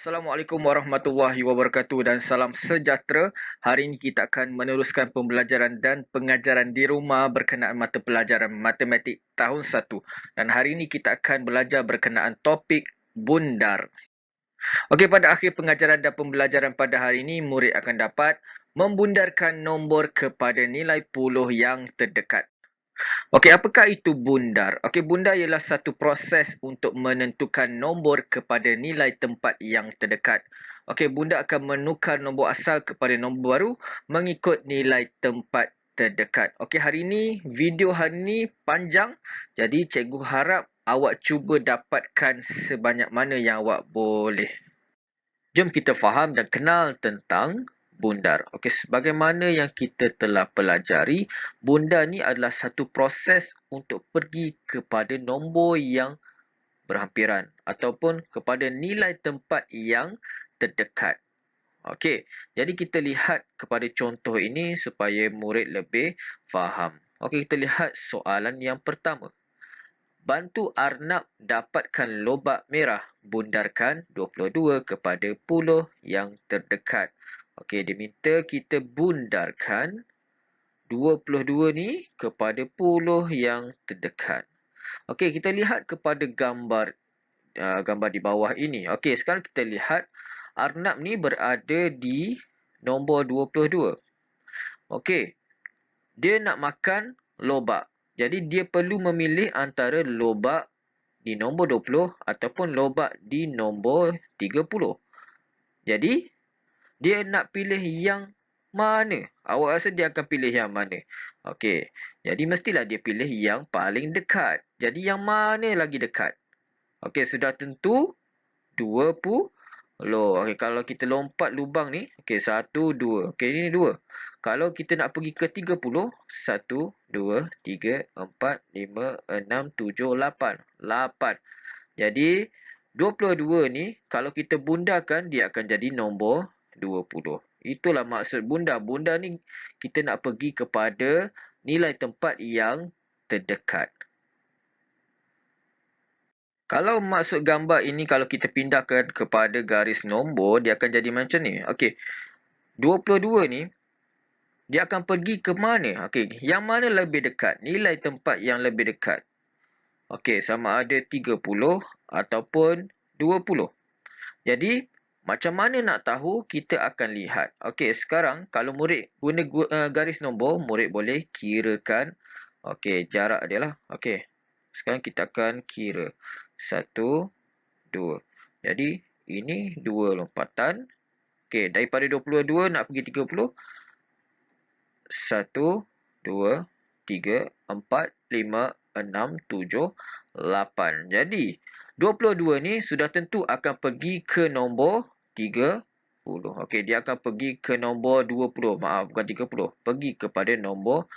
Assalamualaikum warahmatullahi wabarakatuh dan salam sejahtera. Hari ini kita akan meneruskan pembelajaran dan pengajaran di rumah berkenaan mata pelajaran matematik tahun 1. Dan hari ini kita akan belajar berkenaan topik bundar. Okey, pada akhir pengajaran dan pembelajaran pada hari ini, murid akan dapat membundarkan nombor kepada nilai puluh yang terdekat. Okey, apakah itu bundar? Okey, bundar ialah satu proses untuk menentukan nombor kepada nilai tempat yang terdekat. Okey, bundar akan menukar nombor asal kepada nombor baru mengikut nilai tempat terdekat. Okey, video hari ini panjang. Jadi, cikgu harap awak cuba dapatkan sebanyak mana yang awak boleh. Jom kita faham dan kenal tentang bundar. Okey, sebagaimana yang kita telah pelajari, bundar ni adalah satu proses untuk pergi kepada nombor yang berhampiran ataupun kepada nilai tempat yang terdekat. Okey, jadi kita lihat kepada contoh ini supaya murid lebih faham. Okey, kita lihat soalan yang pertama. Bantu Arnab dapatkan lobak merah. Bundarkan 22 kepada 10 yang terdekat. Okey, dia minta kita bundarkan 22 ni kepada 10 yang terdekat. Okey, kita lihat kepada gambar di bawah ini. Okey, sekarang kita lihat Arnab ni berada di nombor 22. Okey, dia nak makan lobak. Jadi, dia perlu memilih antara lobak di nombor 20 ataupun lobak di nombor 30. Jadi, dia nak pilih yang mana? Awak rasa dia akan pilih yang mana? Okey, jadi mestilah dia pilih yang paling dekat. Jadi, yang mana lagi dekat? Okey, sudah tentu 20. Okey, kalau kita lompat lubang ni, okey, 1, 2. Okey, ini 2. Kalau kita nak pergi ke 30, 1, 2, 3, 4, 5, 6, 7, 8. 8. Jadi, 22 ni, kalau kita bundarkan, dia akan jadi nombor 20. Itulah maksud bundar. Bundar ni, kita nak pergi kepada nilai tempat yang terdekat. Kalau maksud gambar ini, kalau kita pindahkan kepada garis nombor, dia akan jadi macam ni. Okey, 22 ni, dia akan pergi ke mana? Okey, yang mana lebih dekat? Nilai tempat yang lebih dekat. Okey, sama ada 30 ataupun 20. Jadi, macam mana nak tahu? Kita akan lihat. Okey, sekarang kalau murid guna garis nombor, murid boleh kirakan. Okey, jarak dia lah. Okey, sekarang kita akan kira. 1, 2. Jadi, ini 2 lompatan. Okey, daripada 22 nak pergi 30. 1, 2, 3, 4, 5, 6, 7, 8. Jadi, 22 ni sudah tentu akan pergi ke nombor 30. Okey, dia akan pergi ke nombor 20. Maaf, bukan 30. Pergi kepada nombor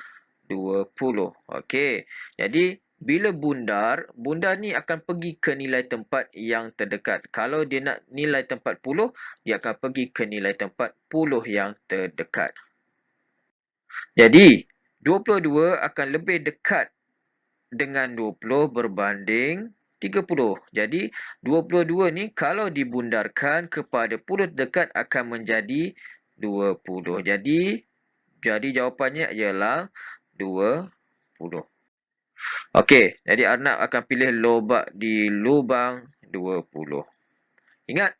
20. Okey, jadi bila bundar ni akan pergi ke nilai tempat yang terdekat. Kalau dia nak nilai tempat 10, dia akan pergi ke nilai tempat 10 yang terdekat. Jadi, 22 akan lebih dekat dengan 20 berbanding 30. Jadi, 22 ni kalau dibundarkan kepada 10 terdekat akan menjadi 20. Jadi jawapannya ialah 20. Okey, jadi Arnab akan pilih lobak di lubang 20. Ingat,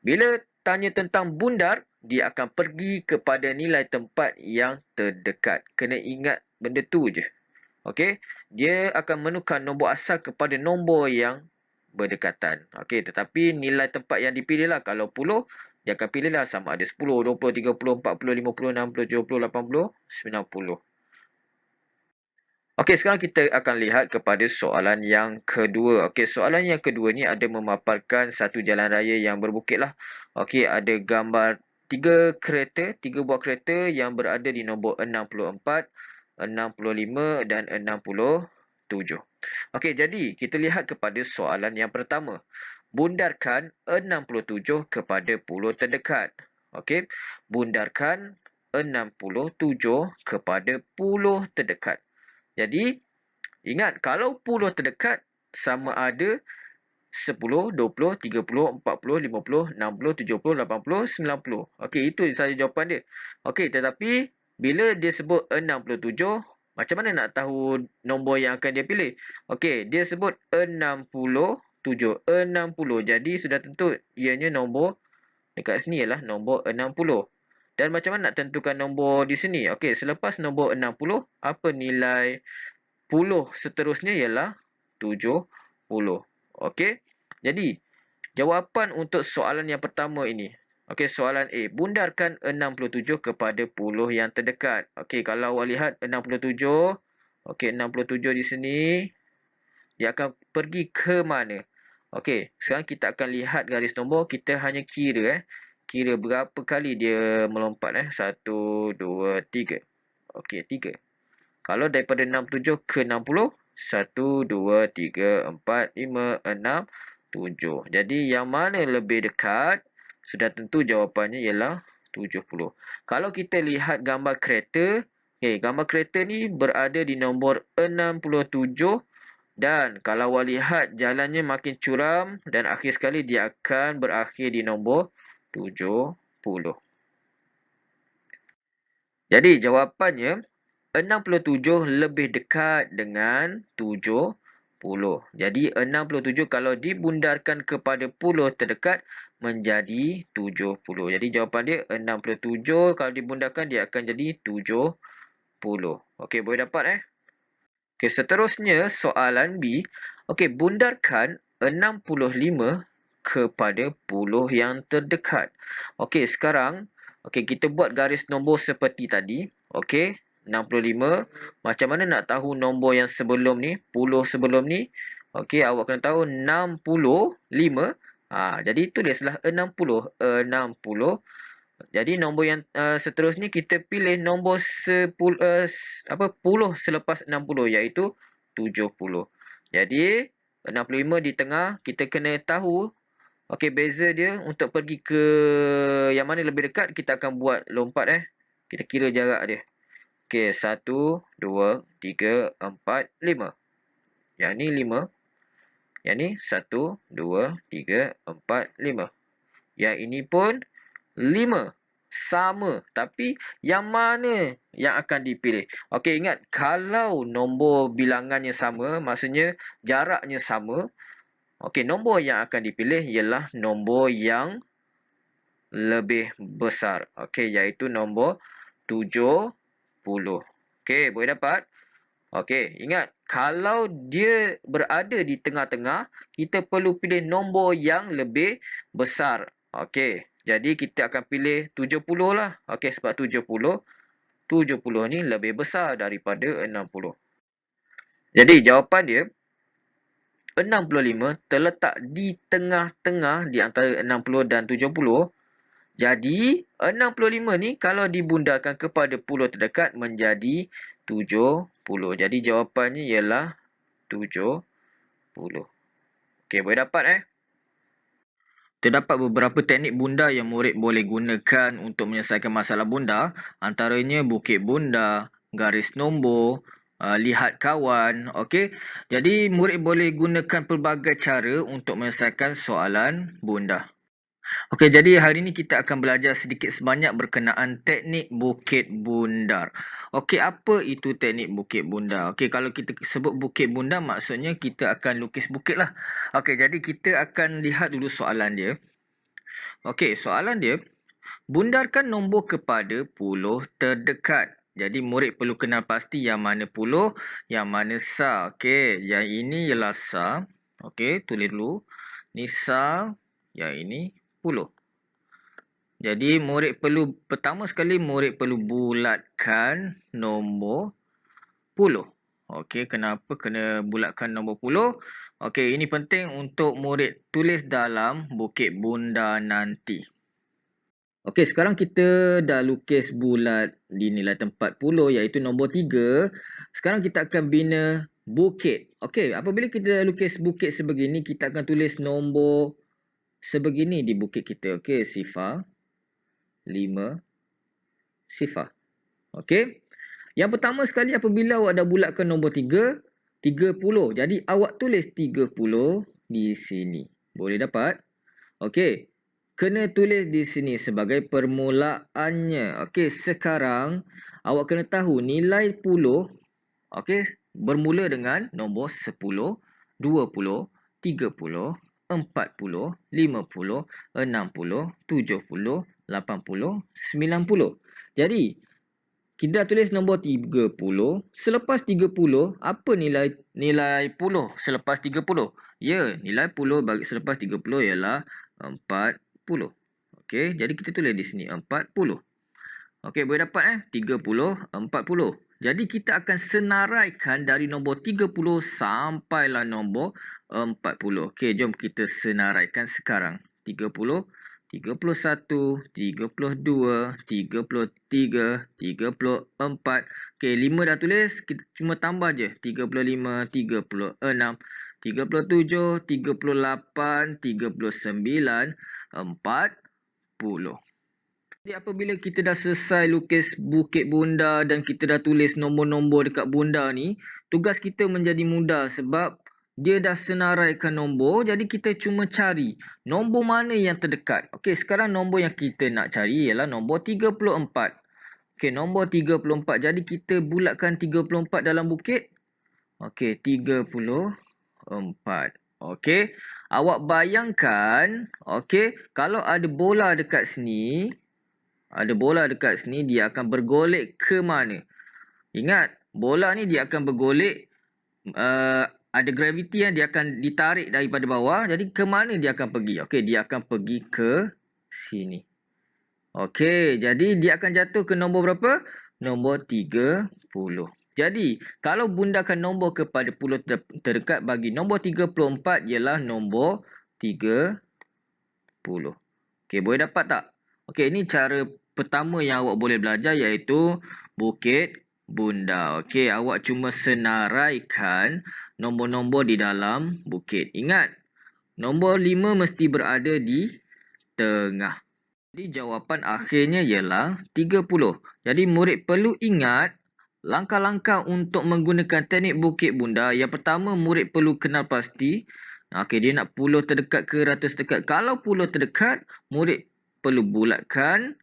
bila tanya tentang bundar, dia akan pergi kepada nilai tempat yang terdekat. Kena ingat benda tu je. Okey, dia akan menukar nombor asal kepada nombor yang berdekatan. Okey, tetapi nilai tempat yang dipilih lah. Kalau 10, dia akan pilih lah sama ada 10, 20, 30, 40, 50, 60, 70, 80, 90. Okey, sekarang kita akan lihat kepada soalan yang kedua. Okey, soalan yang kedua ni ada memaparkan satu jalan raya yang berbukit lah. Okey, ada gambar 3 buah kereta yang berada di nombor 64, 65 dan 67. Okey, jadi kita lihat kepada soalan yang pertama. Bundarkan 67 kepada 10 terdekat. Okey, bundarkan 67 kepada 10 terdekat. Jadi, ingat kalau 10 terdekat sama ada 10, 20, 30, 40, 50, 60, 70, 80, 90. Okey, itu saja jawapan dia. Okey, tetapi bila dia sebut 67, macam mana nak tahu nombor yang akan dia pilih? Okey, dia sebut 67. 60. Jadi sudah tentu ianya nombor dekat sini ialah nombor 60. Dan macam mana nak tentukan nombor di sini? Okey, selepas nombor 60, apa nilai puluh seterusnya ialah 70. Okey. Jadi, jawapan untuk soalan yang pertama ini. Okey, soalan A. Bundarkan 67 kepada puluh yang terdekat. Okey, kalau awak lihat 67. Okey, 67 di sini. Dia akan pergi ke mana? Okey, sekarang kita akan lihat garis nombor. Kita hanya kira. Kira berapa kali dia melompat. 1, 2, 3. Okey, 3. Kalau daripada 67 ke 60, 1, 2, 3, 4, 5, 6, 7. Jadi yang mana lebih dekat? Sudah tentu jawapannya ialah 70. Kalau kita lihat gambar kereta, gambar kereta ni berada di nombor 67 dan kalau awak lihat jalannya makin curam dan akhir sekali dia akan berakhir di nombor 70. Jadi jawapannya 67 lebih dekat dengan 70. Jadi 67 kalau dibundarkan kepada puluh terdekat menjadi 70. Jadi jawapan dia 67 kalau dibundarkan dia akan jadi 70. Okey, boleh dapat Okey, seterusnya soalan B. Okey, bundarkan 65 kepada puluh yang terdekat. Okey, sekarang kita buat garis nombor seperti tadi. Okey, 65. Macam mana nak tahu nombor yang sebelum ni, puluh sebelum ni? Okey, awak kena tahu 65. Jadi tulislah 60. 60. Jadi nombor yang seterusnya kita pilih nombor puluh selepas 60 iaitu 70. Jadi 65 di tengah kita kena tahu beza dia untuk pergi ke yang mana lebih dekat kita akan buat lompat Kita kira jarak dia. 1, 2, 3, 4, 5. Yang ni 5. Yang ni 1, 2, 3, 4, 5. Yang ini pun 5. Sama. Tapi yang mana yang akan dipilih? Okey, ingat. Kalau nombor bilangannya sama, maksudnya jaraknya sama. Okey, nombor yang akan dipilih ialah nombor yang lebih besar. Okey, iaitu nombor 70. Okey, boleh dapat? Okey, ingat. Kalau dia berada di tengah-tengah, kita perlu pilih nombor yang lebih besar. Okey, jadi kita akan pilih 70 lah. Okey, sebab 70 ni lebih besar daripada 60. Jadi jawapan dia 65 terletak di tengah-tengah di antara 60 dan 70. Jadi 65 ni kalau dibundarkan kepada puluh terdekat menjadi 70. Jadi jawapannya ialah 70. Okey, boleh dapat Terdapat beberapa teknik bundar yang murid boleh gunakan untuk menyelesaikan masalah bundar. Antaranya bukit bundar, garis nombor, lihat kawan. Okey. Jadi murid boleh gunakan pelbagai cara untuk menyelesaikan soalan bundar. Okey, jadi hari ini kita akan belajar sedikit sebanyak berkenaan teknik bukit bundar. Okey, apa itu teknik bukit bundar? Okey, kalau kita sebut bukit bundar, maksudnya kita akan lukis bukit lah. Okey, jadi kita akan lihat dulu soalan dia. Okey, soalan dia, bundarkan nombor kepada puluh terdekat. Jadi murid perlu kenal pasti yang mana puluh, yang mana sar. Okey, yang ini ialah sar. Okey, tulis dulu. Ni sar, yang ini puluh. Jadi pertama sekali murid perlu bulatkan nombor puluh. Okey, kenapa kena bulatkan nombor puluh? Okey, ini penting untuk murid tulis dalam bukit bundar nanti. Okey, sekarang kita dah lukis bulat di nilai tempat puluh iaitu nombor 3. Sekarang kita akan bina bukit. Okey, apabila kita dah lukis bukit sebegini, kita akan tulis nombor sebegini di bukit kita. Okey, sifar 5 sifar. Okey. Yang pertama sekali apabila awak dah bulatkan nombor 3, 30. Jadi awak tulis 30 di sini. Boleh dapat? Okey. Kena tulis di sini sebagai permulaannya. Okey, sekarang awak kena tahu nilai puluh, okey, bermula dengan nombor 10, 20, 30, 40, 50, 60, 70, 80, 90. Jadi, kita dah tulis nombor 30. Selepas 30, apa nilai puluh selepas 30? Ya, nilai puluh bagi selepas 30 ialah 40. Okey, jadi kita tulis di sini 40. Okey, boleh dapat 30, 40. Jadi kita akan senaraikan dari nombor 30 sampailah nombor 40. Okey, jom kita senaraikan sekarang. 30, 31, 32, 33, 34. Okey, 5 dah tulis, kita cuma tambah je. 35, 36, 37, 38, 39, 40. Jadi apabila kita dah selesai lukis Bukit Bunda dan kita dah tulis nombor-nombor dekat bunda ni, tugas kita menjadi mudah sebab dia dah senaraikan nombor, jadi kita cuma cari nombor mana yang terdekat. Okey, sekarang nombor yang kita nak cari ialah nombor 34. Okey, nombor 34. Jadi kita bulatkan 34 dalam bukit. Okey, 34. Okey, awak bayangkan, okey, kalau ada bola dekat sini, dia akan bergolek ke mana? Ingat, bola ni dia akan bergolek, ada graviti yang dia akan ditarik daripada bawah. Jadi ke mana dia akan pergi? Okey, dia akan pergi ke sini. Okey, jadi dia akan jatuh ke nombor berapa? Nombor 30. Jadi, kalau bundakan nombor kepada puluh terdekat bagi nombor 34 ialah nombor 30. Okey, boleh dapat tak? Okey, ini cara pertama yang awak boleh belajar iaitu Bukit Bunda. Okey, awak cuma senaraikan nombor-nombor di dalam bukit. Ingat, nombor 5 mesti berada di tengah. Jadi jawapan akhirnya ialah 30. Jadi murid perlu ingat langkah-langkah untuk menggunakan teknik Bukit Bunda. Yang pertama, murid perlu kenal pasti. Okey, dia nak puluh terdekat ke ratus terdekat. Kalau puluh terdekat, murid perlu bulatkan.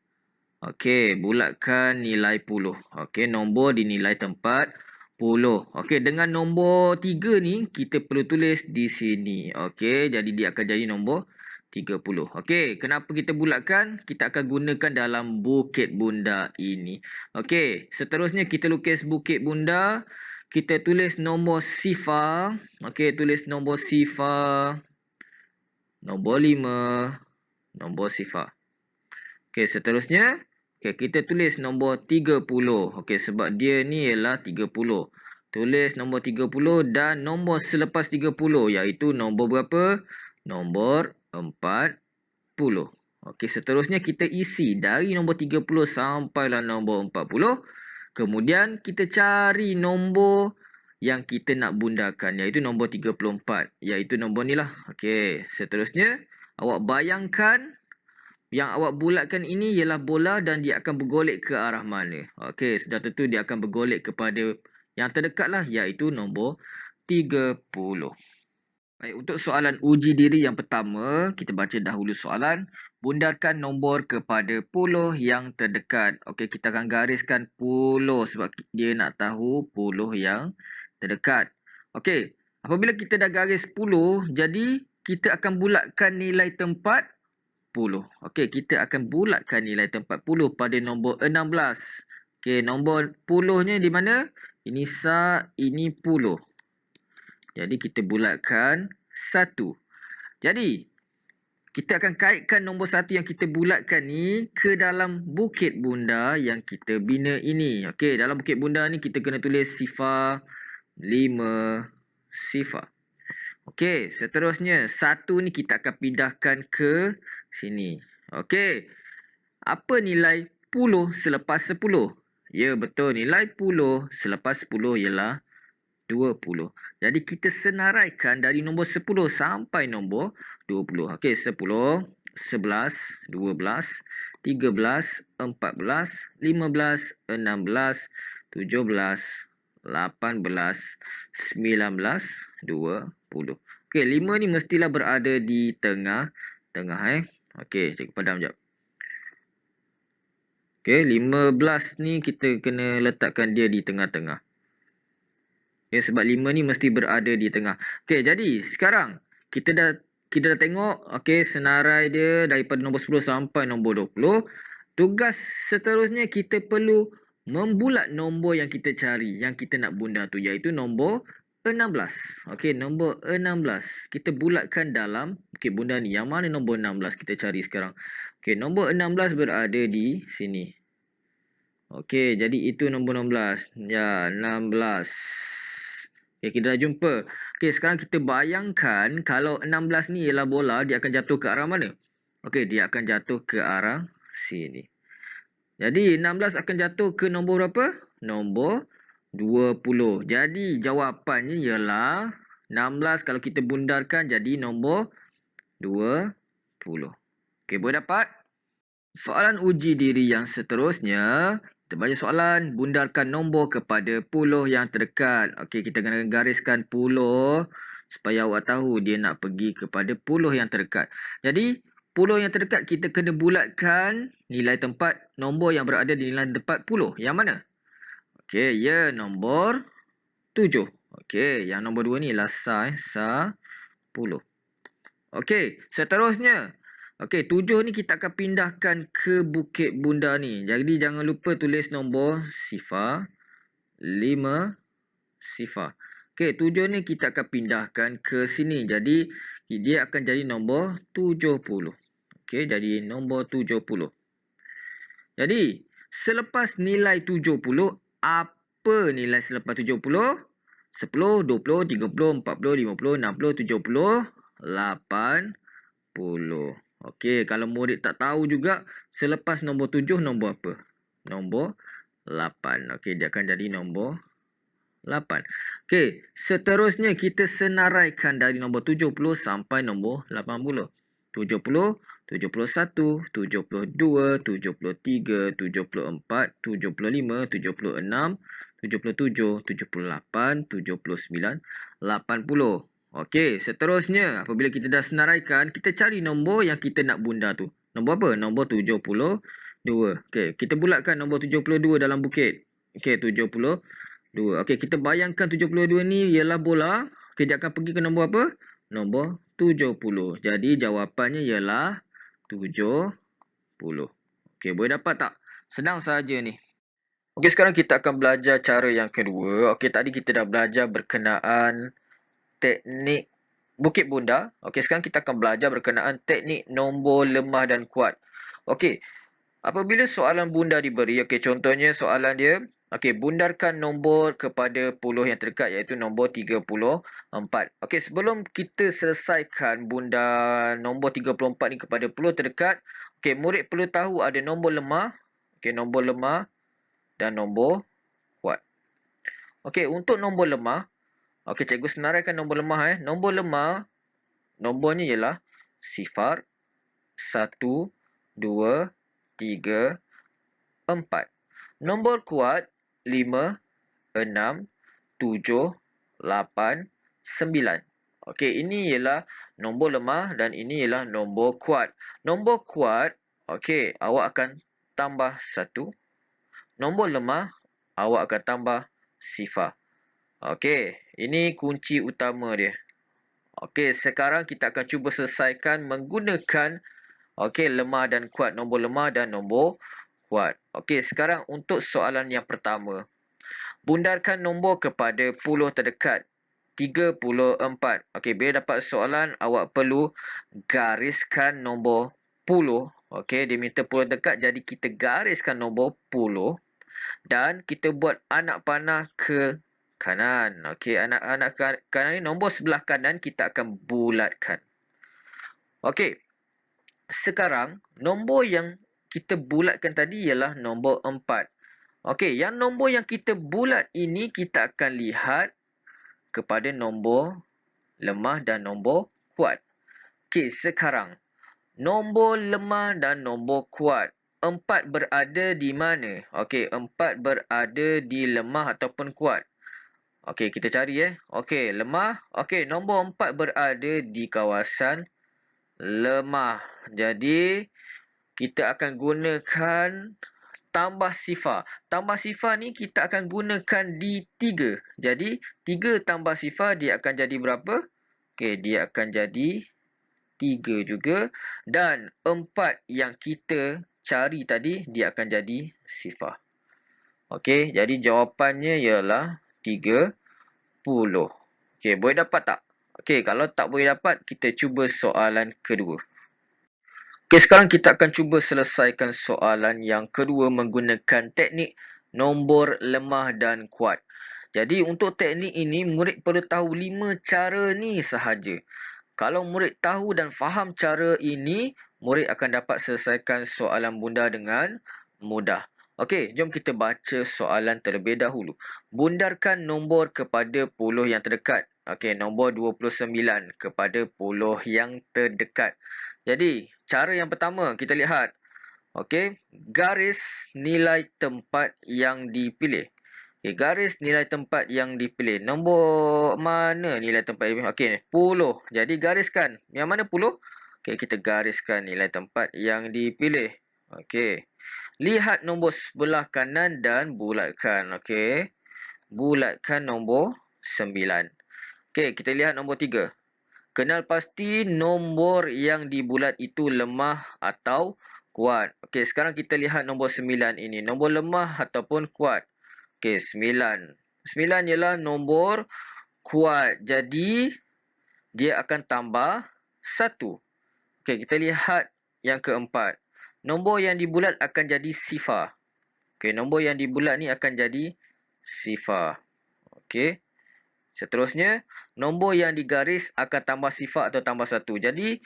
Okey, bulatkan nilai puluh. Okey, nombor di nilai tempat puluh. Okey, dengan nombor 3 ni, kita perlu tulis di sini. Okey, jadi dia akan jadi nombor 30. Okey, kenapa kita bulatkan? Kita akan gunakan dalam Bukit Bunda ini. Okey, seterusnya kita lukis Bukit Bunda. Kita tulis nombor sifar. Okey, tulis nombor sifar. Nombor 5. Nombor sifar. Okey, seterusnya. Okey, kita tulis nombor 30. Okey, sebab dia ni ialah 30. Tulis nombor 30 dan nombor selepas 30 iaitu nombor berapa? Nombor 40. Okey, seterusnya kita isi dari nombor 30 sampailah nombor 40. Kemudian kita cari nombor yang kita nak bundakan iaitu nombor 34. Iaitu nombor ni lah. Okey, seterusnya awak bayangkan yang awak bulatkan ini ialah bola dan dia akan bergolek ke arah mana. Okey, sudah tentu dia akan bergolek kepada yang terdekat lah iaitu nombor 30. Baik, untuk soalan uji diri yang pertama, kita baca dahulu soalan. Bundarkan nombor kepada puluh yang terdekat. Okey, kita akan gariskan puluh sebab dia nak tahu puluh yang terdekat. Okey, apabila kita dah garis 10, jadi kita akan bulatkan nilai tempat 10. Okey, kita akan bulatkan nilai tempat 10 pada nombor 16. Okey, nombor 10-nya di mana? Ini sa, ini 10. Jadi kita bulatkan 1. Jadi kita akan kaitkan nombor 1 yang kita bulatkan ni ke dalam Bukit Bunda yang kita bina ini. Okey, dalam Bukit Bunda ni kita kena tulis sifar 5 sifar. Okey, seterusnya 1 ni kita akan pindahkan ke sini. Okey. Apa nilai 10 selepas 10? Ya, betul. Nilai 10 selepas 10 ialah 20. Jadi kita senaraikan dari nombor 10 sampai nombor 20. Okey, 10, 11, 12, 13, 14, 15, 16, 17, 18, 19, 20. Okey, 5 ni mestilah berada di tengah. Okey, cikgu padam jap. Okey, 15 ni kita kena letakkan dia di tengah-tengah. Okay, sebab 5 ni mesti berada di tengah. Okey, jadi sekarang kita dah tengok senarai dia daripada nombor 10 sampai nombor 20. Tugas seterusnya kita perlu membulat nombor yang kita cari, yang kita nak bunda tu, iaitu nombor 16. Okey, nombor 16. Kita bulatkan dalam bunda ni. Yang mana nombor 16 kita cari sekarang? Okey, nombor 16 berada di sini. Okey, jadi itu nombor 16. Ya, 16. Okay, kita dah jumpa. Okey, sekarang kita bayangkan kalau 16 ni ialah bola, dia akan jatuh ke arah mana? Okey, dia akan jatuh ke arah sini. Jadi 16 akan jatuh ke nombor berapa? Nombor 20. Jadi jawapannya ialah 16 kalau kita bundarkan jadi nombor 20. Okey, boleh dapat? Soalan uji diri yang seterusnya. Kita baca soalan, bundarkan nombor kepada puluh yang terdekat. Okey, kita kena gariskan puluh supaya awak tahu dia nak pergi kepada puluh yang terdekat. Jadi, puluh yang terdekat kita kena bulatkan nilai tempat nombor yang berada di nilai tempat puluh. Yang mana? Okey, ya, nombor 7. Okey, yang nombor 2 ni ialah sa 10. Okey, seterusnya. Okey, 7 ni kita akan pindahkan ke bukit bunda ni. Jadi jangan lupa tulis nombor sifar 5 sifar. Okey, 7 ni kita akan pindahkan ke sini. Jadi dia akan jadi nombor 70. Okey, jadi nombor 70. Jadi selepas nilai 70, apa nilai selepas 70? 10, 20, 30, 40, 50, 60, 70, 80. Okey, kalau murid tak tahu juga, selepas nombor 7, nombor apa? Nombor 8. Okey, dia akan jadi nombor 8. Okey, seterusnya kita senaraikan dari nombor 70 sampai nombor 80. 70, 71, 72, 73, 74, 75, 76, 77, 78, 79, 80. Okey, seterusnya apabila kita dah senaraikan, kita cari nombor yang kita nak bunda tu. Nombor apa? Nombor 72. Okey, kita bulatkan nombor 72 dalam bukit. Okey, 72. Okey, kita bayangkan 72 ni ialah bola. Okey, dia akan pergi ke nombor apa? Nombor 70. Jadi jawapannya ialah 70. Okey, boleh dapat tak? Senang saja ni. Okey, sekarang kita akan belajar cara yang kedua. Okey, tadi kita dah belajar berkenaan teknik bukit bunda. Okey, sekarang kita akan belajar berkenaan teknik nombor lemah dan kuat. Okey, apabila soalan bunda diberi, okey, contohnya soalan dia, okey, bundarkan nombor kepada puluh yang terdekat iaitu nombor 34. Okey, sebelum kita selesaikan bunda nombor 34 ni kepada puluh terdekat, okey, murid perlu tahu ada nombor lemah, okey, nombor lemah dan nombor kuat. Okey, untuk nombor lemah, okey, cikgu senaraikan nombor lemah. Nombor lemah, nombornya ialah sifar, 1, 2, 3, 4. Nombor kuat, 5, 6, 7, 8, 9. Okey, ini ialah nombor lemah dan ini ialah nombor kuat. Nombor kuat, okey, awak akan tambah 1. Nombor lemah, awak akan tambah sifar. Okey, ini kunci utama dia. Okey, sekarang kita akan cuba selesaikan menggunakan lemah dan kuat, nombor lemah dan nombor kuat. Okey, sekarang untuk soalan yang pertama. Bundarkan nombor kepada puluh terdekat. 34. Okey, bila dapat soalan, awak perlu gariskan nombor puluh. Okey, dia minta puluh dekat, jadi kita gariskan nombor puluh. Dan kita buat anak panah ke kanan. Okey, anak kanan ni nombor sebelah kanan kita akan bulatkan. Okey. Sekarang nombor yang kita bulatkan tadi ialah nombor 4. Okey, yang nombor yang kita bulat ini kita akan lihat kepada nombor lemah dan nombor kuat. Okey, sekarang nombor lemah dan nombor kuat. 4 berada di mana? Okey, 4 berada di lemah ataupun kuat. Okey, kita cari Okey, lemah. Okey, nombor 4 berada di kawasan lemah. Jadi, kita akan gunakan tambah sifar. Tambah sifar ni kita akan gunakan di 3. Jadi, 3 tambah sifar dia akan jadi berapa? Okey, dia akan jadi 3 juga. Dan 4 yang kita cari tadi, dia akan jadi sifar. Okey, jadi jawapannya ialah 30. Okey, boleh dapat tak? Okey, kalau tak boleh dapat, kita cuba soalan kedua. Okey, sekarang kita akan cuba selesaikan soalan yang kedua menggunakan teknik nombor lemah dan kuat. Jadi, untuk teknik ini, murid perlu tahu 5 cara ni sahaja. Kalau murid tahu dan faham cara ini, murid akan dapat selesaikan soalan bunda dengan mudah. Okey, jom kita baca soalan terlebih dahulu. Bundarkan nombor kepada puluh yang terdekat. Okey, nombor 29 kepada puluh yang terdekat. Jadi, cara yang pertama kita lihat. Okey, garis nilai tempat yang dipilih. Okay, garis nilai tempat yang dipilih. Nombor mana nilai tempat yang dipilih? Okey, 10. Jadi gariskan. Yang mana 10? Okey, kita gariskan nilai tempat yang dipilih. Okey. Lihat nombor sebelah kanan dan bulatkan. Okey. Bulatkan nombor 9. Okey, kita lihat nombor 3. Kenal pasti nombor yang dibulat itu lemah atau kuat. Okey, sekarang kita lihat nombor 9 ini. Nombor lemah ataupun kuat. Okey, 9. 9 ialah nombor kuat. Jadi, dia akan tambah 1. Okey, kita lihat yang keempat. Nombor yang dibulat akan jadi sifar. Okey, nombor yang dibulat ni akan jadi sifar. Okey. Seterusnya, nombor yang digaris akan tambah sifar atau tambah 1. Jadi,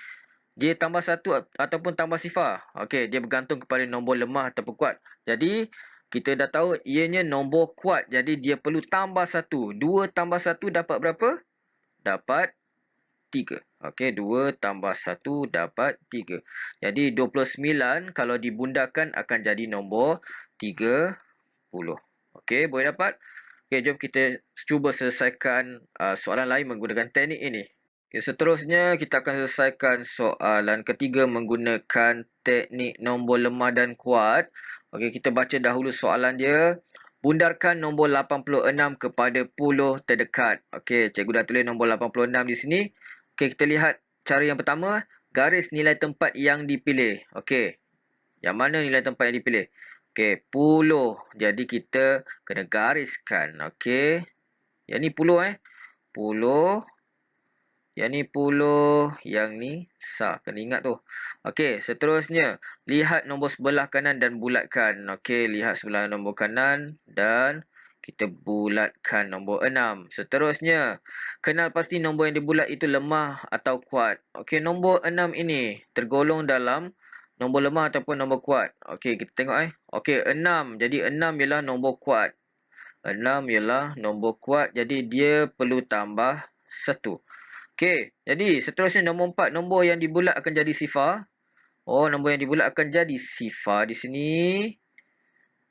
dia tambah 1 ataupun tambah sifar. Okey, dia bergantung kepada nombor lemah ataupun kuat. Jadi, kita dah tahu ianya nombor kuat. Jadi, dia perlu tambah 1. 2 tambah 1 dapat berapa? Dapat 3. Okey, 2 tambah 1 dapat 3. Jadi, 29 kalau dibundarkan akan jadi nombor 30. Okey, boleh dapat? Okey, jom kita cuba selesaikan soalan lain menggunakan teknik ini. Okay, seterusnya, kita akan selesaikan soalan ketiga menggunakan teknik nombor lemah dan kuat. Okey, kita baca dahulu soalan dia. Bundarkan nombor 86 kepada puluh terdekat. Okey, cikgu dah tulis nombor 86 di sini. Okey, kita lihat cara yang pertama. Garis nilai tempat yang dipilih. Okey, yang mana nilai tempat yang dipilih? Okey, puluh. Jadi, kita kena gariskan. Okey, yang ni puluh Puluh. Yang ni puluh, yang ni sah. Kena ingat tu. Okey, seterusnya. Lihat nombor sebelah kanan dan bulatkan. Okey, lihat sebelah nombor kanan dan kita bulatkan nombor 6. Seterusnya, kenal pasti nombor yang dibulat itu lemah atau kuat. Okey, nombor 6 ini tergolong dalam nombor lemah ataupun nombor kuat. Okey, kita tengok Okey, 6. Jadi 6 ialah nombor kuat. 6 ialah nombor kuat. Jadi dia perlu tambah 1. Okey, jadi seterusnya nombor 4. Nombor yang dibulat akan jadi sifar. Oh, nombor yang dibulat akan jadi sifar di sini.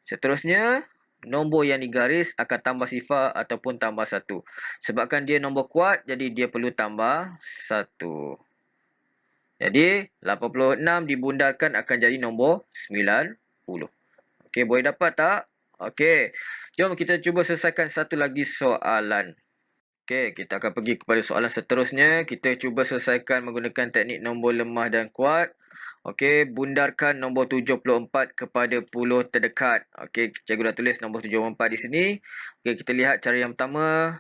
Seterusnya, nombor yang digaris akan tambah sifar ataupun tambah 1. Sebabkan dia nombor kuat, jadi dia perlu tambah 1. Jadi, 86 dibundarkan akan jadi nombor 90. Okey, boleh dapat tak? Okey, jom kita cuba selesaikan satu lagi soalan. Okey, kita akan pergi kepada soalan seterusnya. Kita cuba selesaikan menggunakan teknik nombor lemah dan kuat. Okey, bundarkan nombor 74 kepada puluh terdekat. Okey, cikgu dah tulis nombor 74 di sini. Okey, kita lihat cara yang pertama.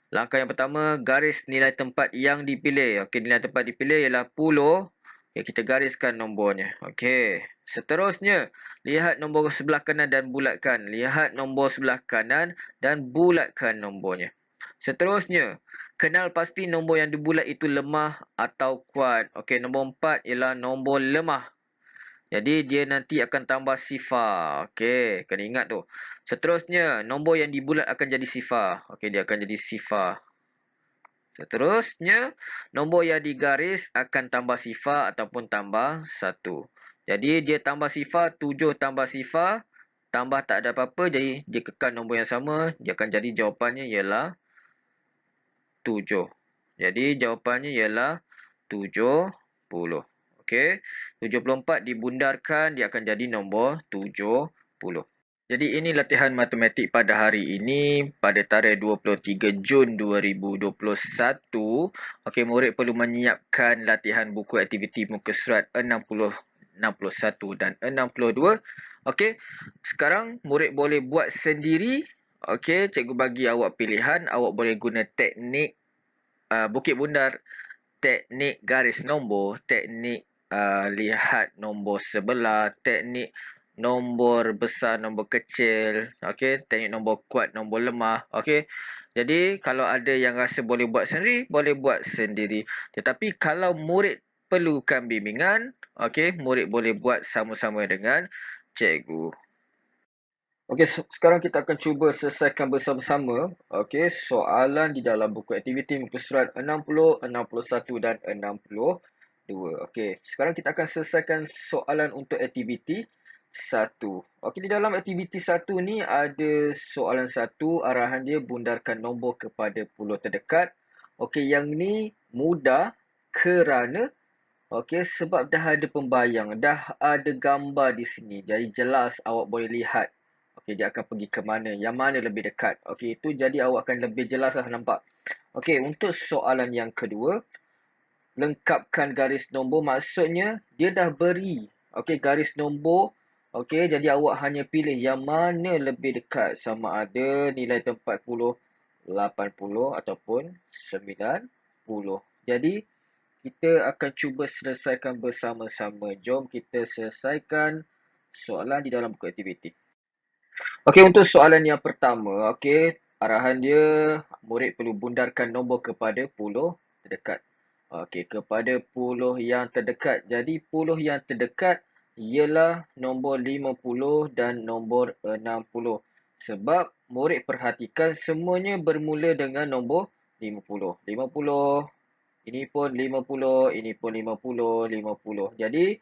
Langkah yang pertama, garis nilai tempat yang dipilih. Okey, nilai tempat dipilih ialah puluh. Okey, kita gariskan nombornya. Okey, seterusnya, lihat nombor sebelah kanan dan bulatkan. Lihat nombor sebelah kanan dan bulatkan nombornya. Seterusnya, kenal pasti nombor yang dibulat itu lemah atau kuat. Okey, nombor 4 ialah nombor lemah. Jadi, dia nanti akan tambah sifar. Okey, kena ingat tu. Seterusnya, nombor yang dibulat akan jadi sifar. Okey, dia akan jadi sifar. Seterusnya, nombor yang digaris akan tambah sifar ataupun tambah 1. Jadi, dia tambah sifar, 7 tambah sifar. tambah tak ada apa-apa, jadi dia kekal nombor yang sama, dia akan jadi jawapannya ialah 7. Jadi jawapannya ialah 70. Okey, 74 dibundarkan, dia akan jadi nombor 70. Jadi ini latihan matematik pada hari ini pada tarikh 23 Jun 2021. Okey, murid perlu menyiapkan latihan buku aktiviti muka surat 60, 61 dan 62. Okey, sekarang murid boleh buat sendiri. Okey, cikgu bagi awak pilihan. Awak boleh guna teknik bukit bundar, teknik garis nombor, teknik lihat nombor sebelah, teknik nombor besar, nombor kecil, okey, teknik nombor kuat, nombor lemah, okey. Jadi kalau ada yang rasa boleh buat sendiri, boleh buat sendiri. Tetapi kalau murid perlukan bimbingan, okey, murid boleh buat sama-sama dengan cikgu. Okey, sekarang kita akan cuba selesaikan bersama-sama, okey, soalan di dalam buku aktiviti muka surat 60, 61 dan 62. Okey, sekarang kita akan selesaikan soalan untuk aktiviti 1. Okey, di dalam aktiviti 1 ni ada soalan 1, arahan dia bundarkan nombor kepada puluh terdekat. Okey, yang ni mudah kerana okey, sebab dah ada pembayang, dah ada gambar di sini. Jadi jelas awak boleh lihat. Okey, dia akan pergi ke mana, yang mana lebih dekat. Okey, itu jadi awak akan lebih jelas lah nampak. Okey, untuk soalan yang kedua, lengkapkan garis nombor. Maksudnya, dia dah beri. Okey, garis nombor. Okey, jadi awak hanya pilih yang mana lebih dekat. Sama ada nilai tempat 10, 80 ataupun 90. Jadi, kita akan cuba selesaikan bersama-sama. Jom kita selesaikan soalan di dalam buku aktiviti. Okey, untuk soalan yang pertama, okey, arahan dia murid perlu bundarkan nombor kepada puluh terdekat. Okey, kepada puluh yang terdekat. Jadi, puluh yang terdekat ialah nombor 50 dan nombor 60. Sebab murid perhatikan semuanya bermula dengan nombor 50. 50, ini pun 50, ini pun 50, 50. Jadi,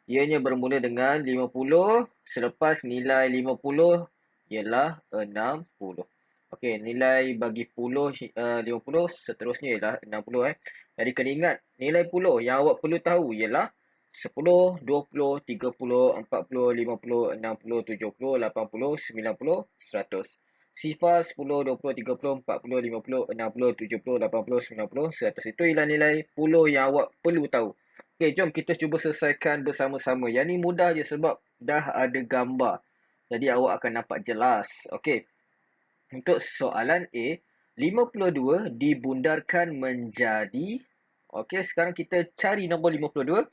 ianya bermula dengan 50 selepas nilai 50 ialah 60. Okey, nilai bagi 50 seterusnya ialah 60. Jadi, kena ingat nilai puluh yang awak perlu tahu ialah 10, 20, 30, 40, 50, 60, 70, 80, 90, 100. Sifar 10, 20, 30, 40, 50, 60, 70, 80, 90, 100. Itu ialah nilai puluh yang awak perlu tahu. Okey, jom kita cuba selesaikan bersama-sama. Yang ni mudah je sebab dah ada gambar. Jadi awak akan nampak jelas. Okey. Untuk soalan A, 52 dibundarkan menjadi. Okey, sekarang kita cari nombor 52.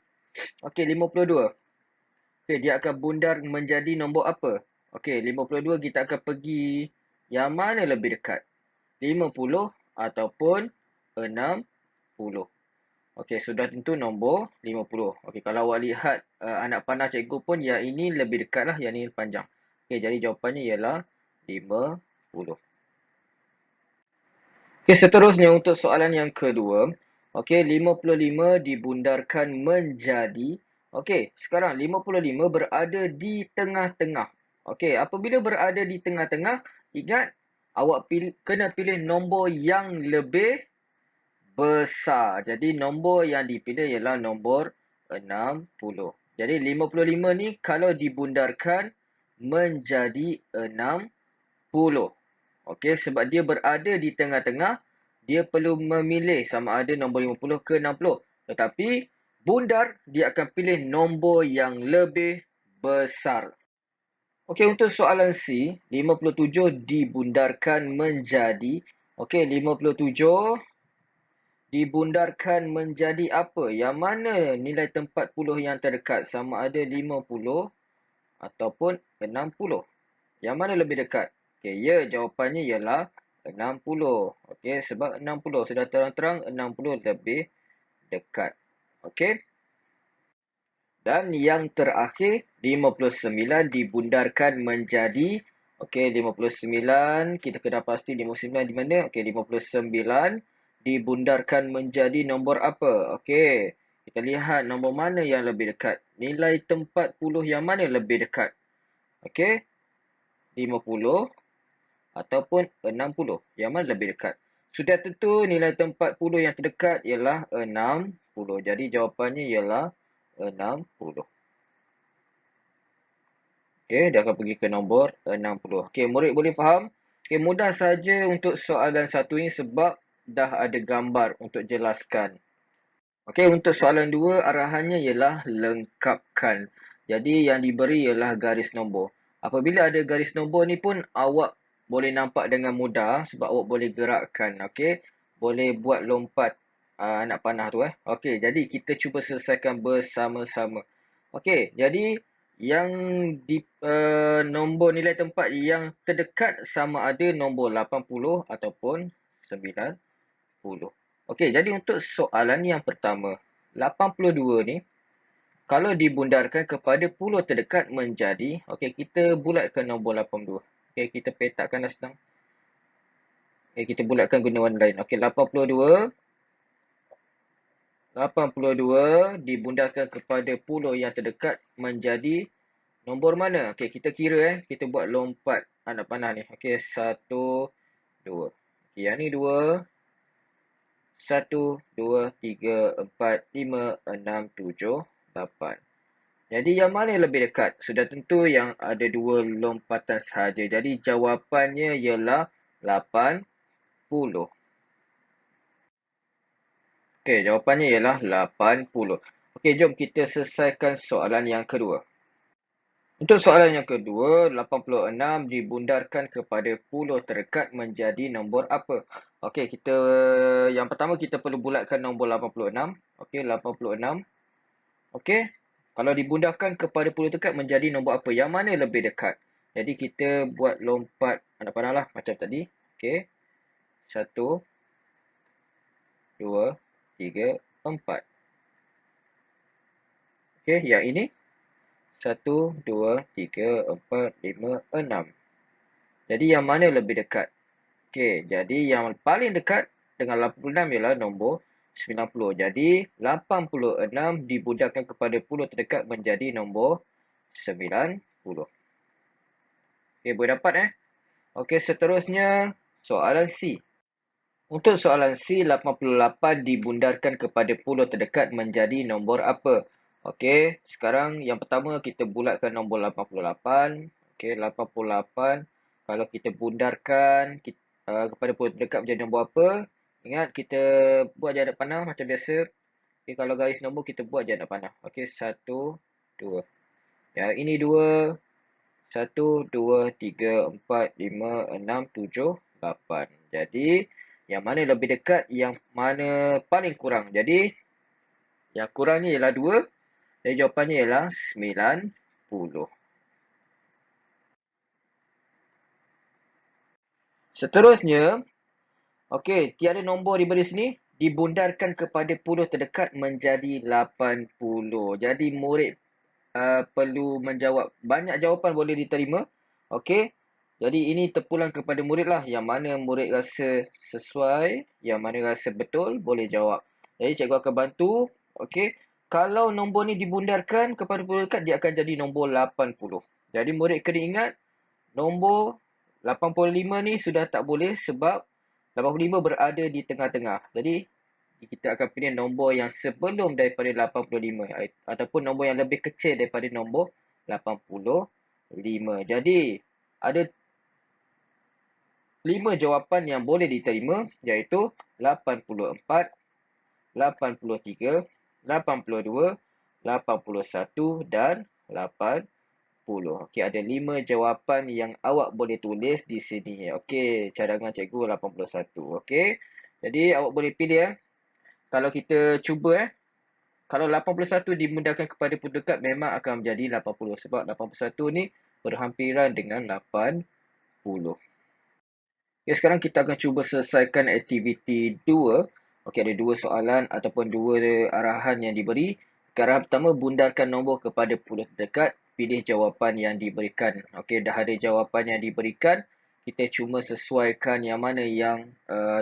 Okey, 52. Okey, dia akan bundar menjadi nombor apa? Okey, 52 kita akan pergi yang mana lebih dekat? 50 ataupun 60. Okey, sudah tentu nombor 50. Okey, kalau awak lihat anak panah cikgu pun yang ini lebih dekat lah, yang ini panjang. Okey, jadi jawapannya ialah 50. Okey, seterusnya untuk soalan yang kedua. Okey, 55 dibundarkan menjadi. Okey, sekarang 55 berada di tengah-tengah. Okey, apabila berada di tengah-tengah, ingat awak kena pilih nombor yang lebih besar. Jadi nombor yang dipilih ialah nombor 60. Jadi 55 ni kalau dibundarkan menjadi 60. Okey, sebab dia berada di tengah-tengah, dia perlu memilih sama ada nombor 50 ke 60. Tetapi bundar, dia akan pilih nombor yang lebih besar. Okey, untuk soalan C, 57 dibundarkan menjadi. Okey, 57 dibundarkan menjadi apa? Yang mana nilai tempat puluh yang terdekat? Sama ada 50 ataupun 60. Yang mana lebih dekat? Okey, ya, jawapannya ialah 60. Okey, sebab 60 sudah terang-terang 60 lebih dekat. Okey. Dan yang terakhir, 59 dibundarkan menjadi. Okey, 59. Kita kena pasti 59 di mana? Okey, 59 dibundarkan menjadi nombor apa? Okey, kita lihat nombor mana yang lebih dekat. Nilai tempat puluh yang mana lebih dekat? Okey. 50 ataupun 60. Yang mana lebih dekat? Sudah tentu nilai tempat puluh yang terdekat ialah 60. Jadi jawapannya ialah 60. Okey, dia akan pergi ke nombor 60. Okey, murid boleh faham? Okey, mudah saja untuk soalan satu ini sebab dah ada gambar untuk jelaskan. Okey, untuk soalan 2, arahannya ialah lengkapkan. Jadi yang diberi ialah garis nombor. Apabila ada garis nombor ni pun awak boleh nampak dengan mudah sebab awak boleh gerakkan. Okey, boleh buat lompat anak panah tu. Okey, jadi kita cuba selesaikan bersama-sama. Okey, jadi yang di nombor nilai tempat yang terdekat sama ada nombor 80 ataupun 90. Okey, jadi untuk soalan yang pertama, 82 ni kalau dibundarkan kepada puluh terdekat menjadi, okey, kita bulatkan nombor 82. Okey, kita petakkanlah senang. Okey, kita bulatkan guna warna lain. Okey, 82 dibundarkan kepada puluh yang terdekat menjadi nombor mana? Okey, kita kira kita buat lompat anak panah ni. Okey, 1 2. Okey, yang ni 2 1 2 3 4 5 6 7 8. Jadi yang mana yang lebih dekat? Sudah tentu yang ada dua lompatan sahaja. Jadi jawapannya ialah 80. Okey, jawapannya ialah 80. Okey, jom kita selesaikan soalan yang kedua. Untuk soalan yang kedua, 86 dibundarkan kepada puluh terdekat menjadi nombor apa? Okey, yang pertama kita perlu bulatkan nombor 86. Okey, 86. Okey, kalau dibundarkan kepada puluh terdekat menjadi nombor apa? Yang mana lebih dekat? Jadi kita buat lompat anak panah lah macam tadi. Okey, 1 2 3 4. Okey, yang ini 1 2 3 4 5 6. Jadi yang mana lebih dekat? Okey, jadi yang paling dekat dengan 86 ialah nombor 90. Jadi 86 dibundarkan kepada puluh terdekat menjadi nombor 90. Okey, boleh dapat Okey, seterusnya soalan C. Untuk soalan C, 88 dibundarkan kepada puluh terdekat menjadi nombor apa? Okey, sekarang yang pertama kita bulatkan nombor 88. Okey, 88. Kalau kita bundarkan kepada puluh terdekat menjadi nombor apa? Ingat, kita buat jarak panah macam biasa. Okey, kalau garis nombor kita buat jarak panah. Okey, 1, 2. Ya, ini 2. 1, 2, 3, 4, 5, 6, 7, 8. Jadi, yang mana lebih dekat, yang mana paling kurang. Jadi, yang kurang ni ialah 2. Jadi, jawapannya ialah 90. Seterusnya, okey, tiada nombor diberi sini. Dibundarkan kepada puluh terdekat menjadi 80. Jadi, murid perlu menjawab. Banyak jawapan boleh diterima. Okey. Jadi ini terpulang kepada murid lah. Yang mana murid rasa sesuai, yang mana rasa betul, boleh jawab. Jadi cikgu akan bantu. Okey. Kalau nombor ni dibundarkan kepada puluh dekat, dia akan jadi nombor 80. Jadi murid kena ingat, nombor 85 ni sudah tak boleh sebab 85 berada di tengah-tengah. Jadi kita akan pilih nombor yang sebelum daripada 85 ataupun nombor yang lebih kecil daripada nombor 85. Jadi ada 5 jawapan yang boleh diterima iaitu 84, 83, 82, 81 dan 80. Okey, ada 5 jawapan yang awak boleh tulis di sini. Okey, cadangan cikgu 81. Okey. Jadi awak boleh pilih Kalau kita cuba kalau 81 dimudahkan kepada puluh dekat memang akan menjadi 80 sebab 81 ni berhampiran dengan 80. Okay, sekarang kita akan cuba selesaikan aktiviti 2. Okey, ada 2 soalan ataupun 2 arahan yang diberi. Arahan pertama, bundarkan nombor kepada puluh terdekat, pilih jawapan yang diberikan. Okey, dah ada jawapan yang diberikan. Kita cuma sesuaikan yang mana yang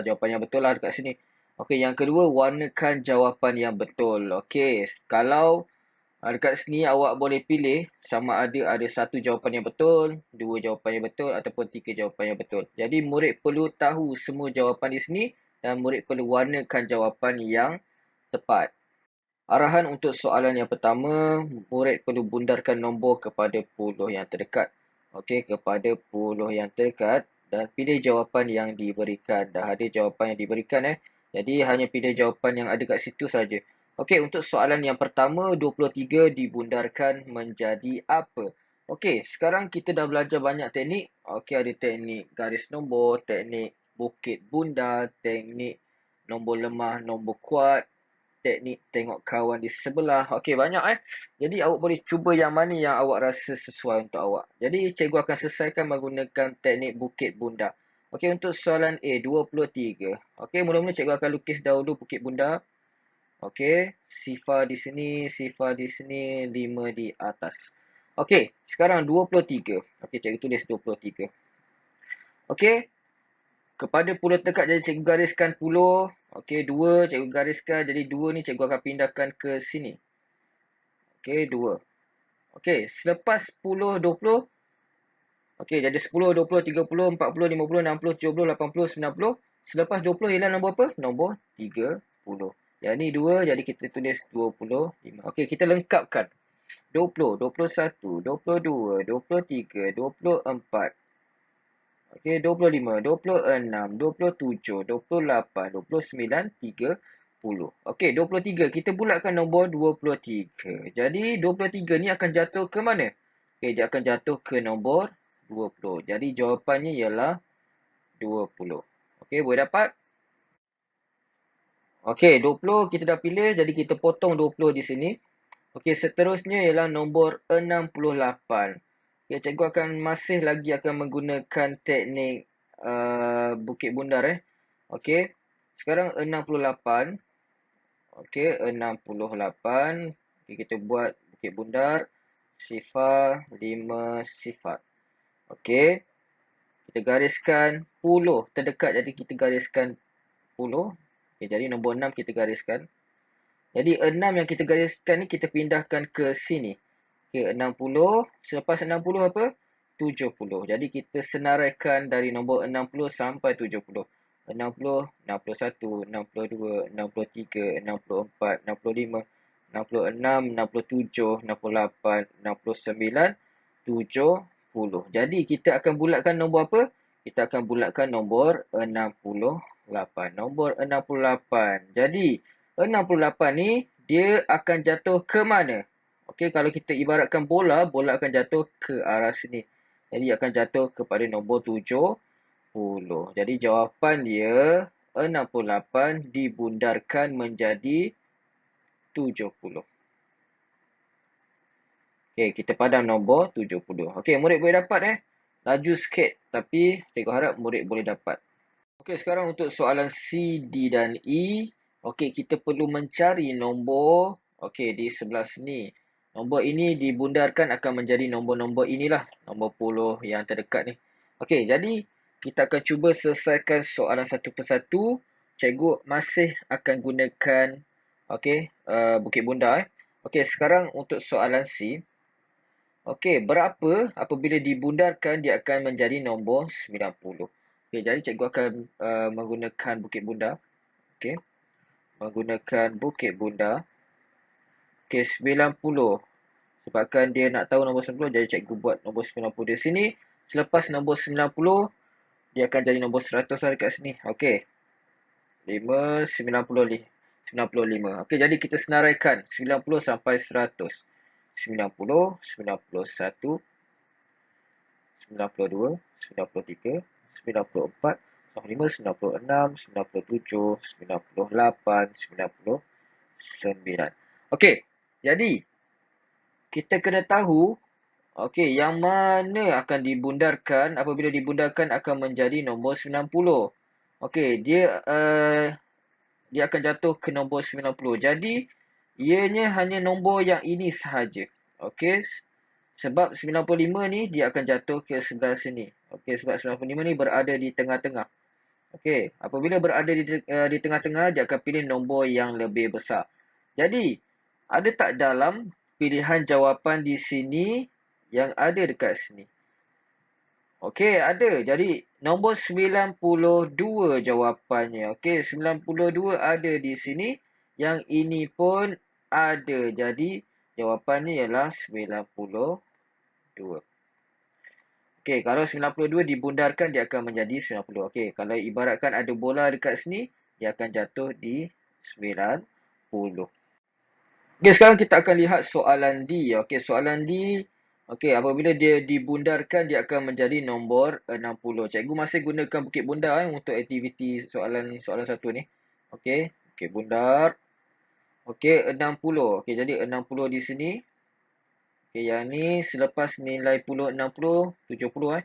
jawapan yang betul lah dekat sini. Okey, yang kedua, warnakan jawapan yang betul. Okey, kalau Dekat sini awak boleh pilih sama ada satu jawapan yang betul, dua jawapan yang betul ataupun tiga jawapan yang betul. Jadi murid perlu tahu semua jawapan di sini dan murid perlu warnakan jawapan yang tepat. Arahan untuk soalan yang pertama, murid perlu bundarkan nombor kepada puluh yang terdekat. Okey, kepada puluh yang terdekat dan pilih jawapan yang diberikan. Dah ada jawapan yang diberikan Jadi hanya pilih jawapan yang ada kat situ saja. Okey, untuk soalan yang pertama, 23 dibundarkan menjadi apa? Okey, sekarang kita dah belajar banyak teknik. Okey, ada teknik garis nombor, teknik bukit bundar, teknik nombor lemah, nombor kuat, teknik tengok kawan di sebelah. Okey, banyak Jadi awak boleh cuba yang mana yang awak rasa sesuai untuk awak. Jadi cikgu akan selesaikan menggunakan teknik bukit bundar. Okey, untuk soalan A, 23. Okey, mula-mula cikgu akan lukis dahulu bukit bundar. Okey, sifar di sini, sifar di sini, 5 di atas. Okey, sekarang 23. Okey, cikgu tulis 23. Okey, kepada puluh terdekat jadi cikgu gariskan puluh. Okey, 2 cikgu gariskan. Jadi 2 ni cikgu akan pindahkan ke sini. Okey, 2. Okey, selepas 10, 20. Okey, jadi 10, 20, 30, 40, 50, 60, 70, 80, 90. Selepas 20 ialah nombor apa? Nombor 30. Yang ni 2, jadi kita tulis 25. Okey, kita lengkapkan. 20, 21, 22, 23, 24. Okey, 25, 26, 27, 28, 29, 30. Okey, 23. Kita bulatkan nombor 23. Jadi, 23 ni akan jatuh ke mana? Okey, dia akan jatuh ke nombor 20. Jadi, jawapannya ialah 20. Okey, boleh dapat? Okey, 20 kita dah pilih. Jadi, kita potong 20 di sini. Okey, seterusnya ialah nombor 68. Okay, cikgu akan masih lagi akan menggunakan teknik bukit bundar Okey. Sekarang 68. Okey, 68. Okay, kita buat bukit bundar. Sifar 5 sifar. Okey. Kita gariskan 10 terdekat, jadi kita gariskan 10. Okay, jadi nombor 6 kita gariskan. Jadi 6 yang kita gariskan ni kita pindahkan ke sini. Okey, 60. Selepas 60 apa? 70. Jadi kita senaraikan dari nombor 60 sampai 70. 60, 61, 62, 63, 64, 65, 66, 67, 68, 69, 70. Jadi kita akan bulatkan nombor apa? Kita akan bulatkan nombor 68. Nombor 68. Jadi 68 ni dia akan jatuh ke mana? Okey, kalau kita ibaratkan bola, bola akan jatuh ke arah sini. Jadi akan jatuh kepada nombor 70. Jadi jawapan dia 68 dibundarkan menjadi 70. Okey, kita padam nombor 70. Okey, murid boleh dapat Laju sikit tapi cikgu harap murid boleh dapat. Okey, sekarang untuk soalan C, D dan E. Okey, kita perlu mencari nombor di sebelah sini. Nombor ini dibundarkan akan menjadi nombor-nombor inilah, nombor 10 yang terdekat ni. Okey, jadi kita akan cuba selesaikan soalan satu persatu. Cikgu masih akan gunakan bukit bundar Okey, sekarang untuk soalan C. Okey, berapa apabila dibundarkan dia akan menjadi nombor 90. Okey, jadi cikgu akan menggunakan bukit bundar. Okey. Menggunakan bukit bundar. Okey, 90. Sebabkan dia nak tahu nombor 90, jadi cikgu buat nombor 90 di sini. Selepas nombor 90, dia akan jadi nombor 100 lah dekat sini. Okey. 5, 95. Okey, jadi kita senaraikan 90 sampai 100. 90, 91, 92, 93, 94, 95, 96, 97, 98, 99. Okey, jadi kita kena tahu yang mana akan dibundarkan. Apabila dibundarkan akan menjadi nombor 90. Okey, dia akan jatuh ke nombor 90. Jadi ianya hanya nombor yang ini sahaja. Okey, sebab 95 ni dia akan jatuh ke sebelah sini. Okey, sebab 95 ni berada di tengah-tengah. Okey, apabila berada di tengah-tengah, dia akan pilih nombor yang lebih besar. Jadi, ada tak dalam pilihan jawapan di sini yang ada dekat sini? Okey, ada. Jadi, nombor 92 jawapannya. Okey, 92 ada di sini. Yang ini pun ada. Jadi, jawapannya ialah 92. Okey, kalau 92 dibundarkan, dia akan menjadi 90. Okey, kalau ibaratkan ada bola dekat sini, dia akan jatuh di 90. Okey, sekarang kita akan lihat soalan D. Okey, soalan D. Okey, apabila dia dibundarkan, dia akan menjadi nombor 60. Cikgu masih gunakan bukit bundar untuk aktiviti soalan satu ni. Okey, bukit bundar. Okey, 60. Okey, jadi 60 di sini. Okey, yang ni selepas nilai puluh 60, 70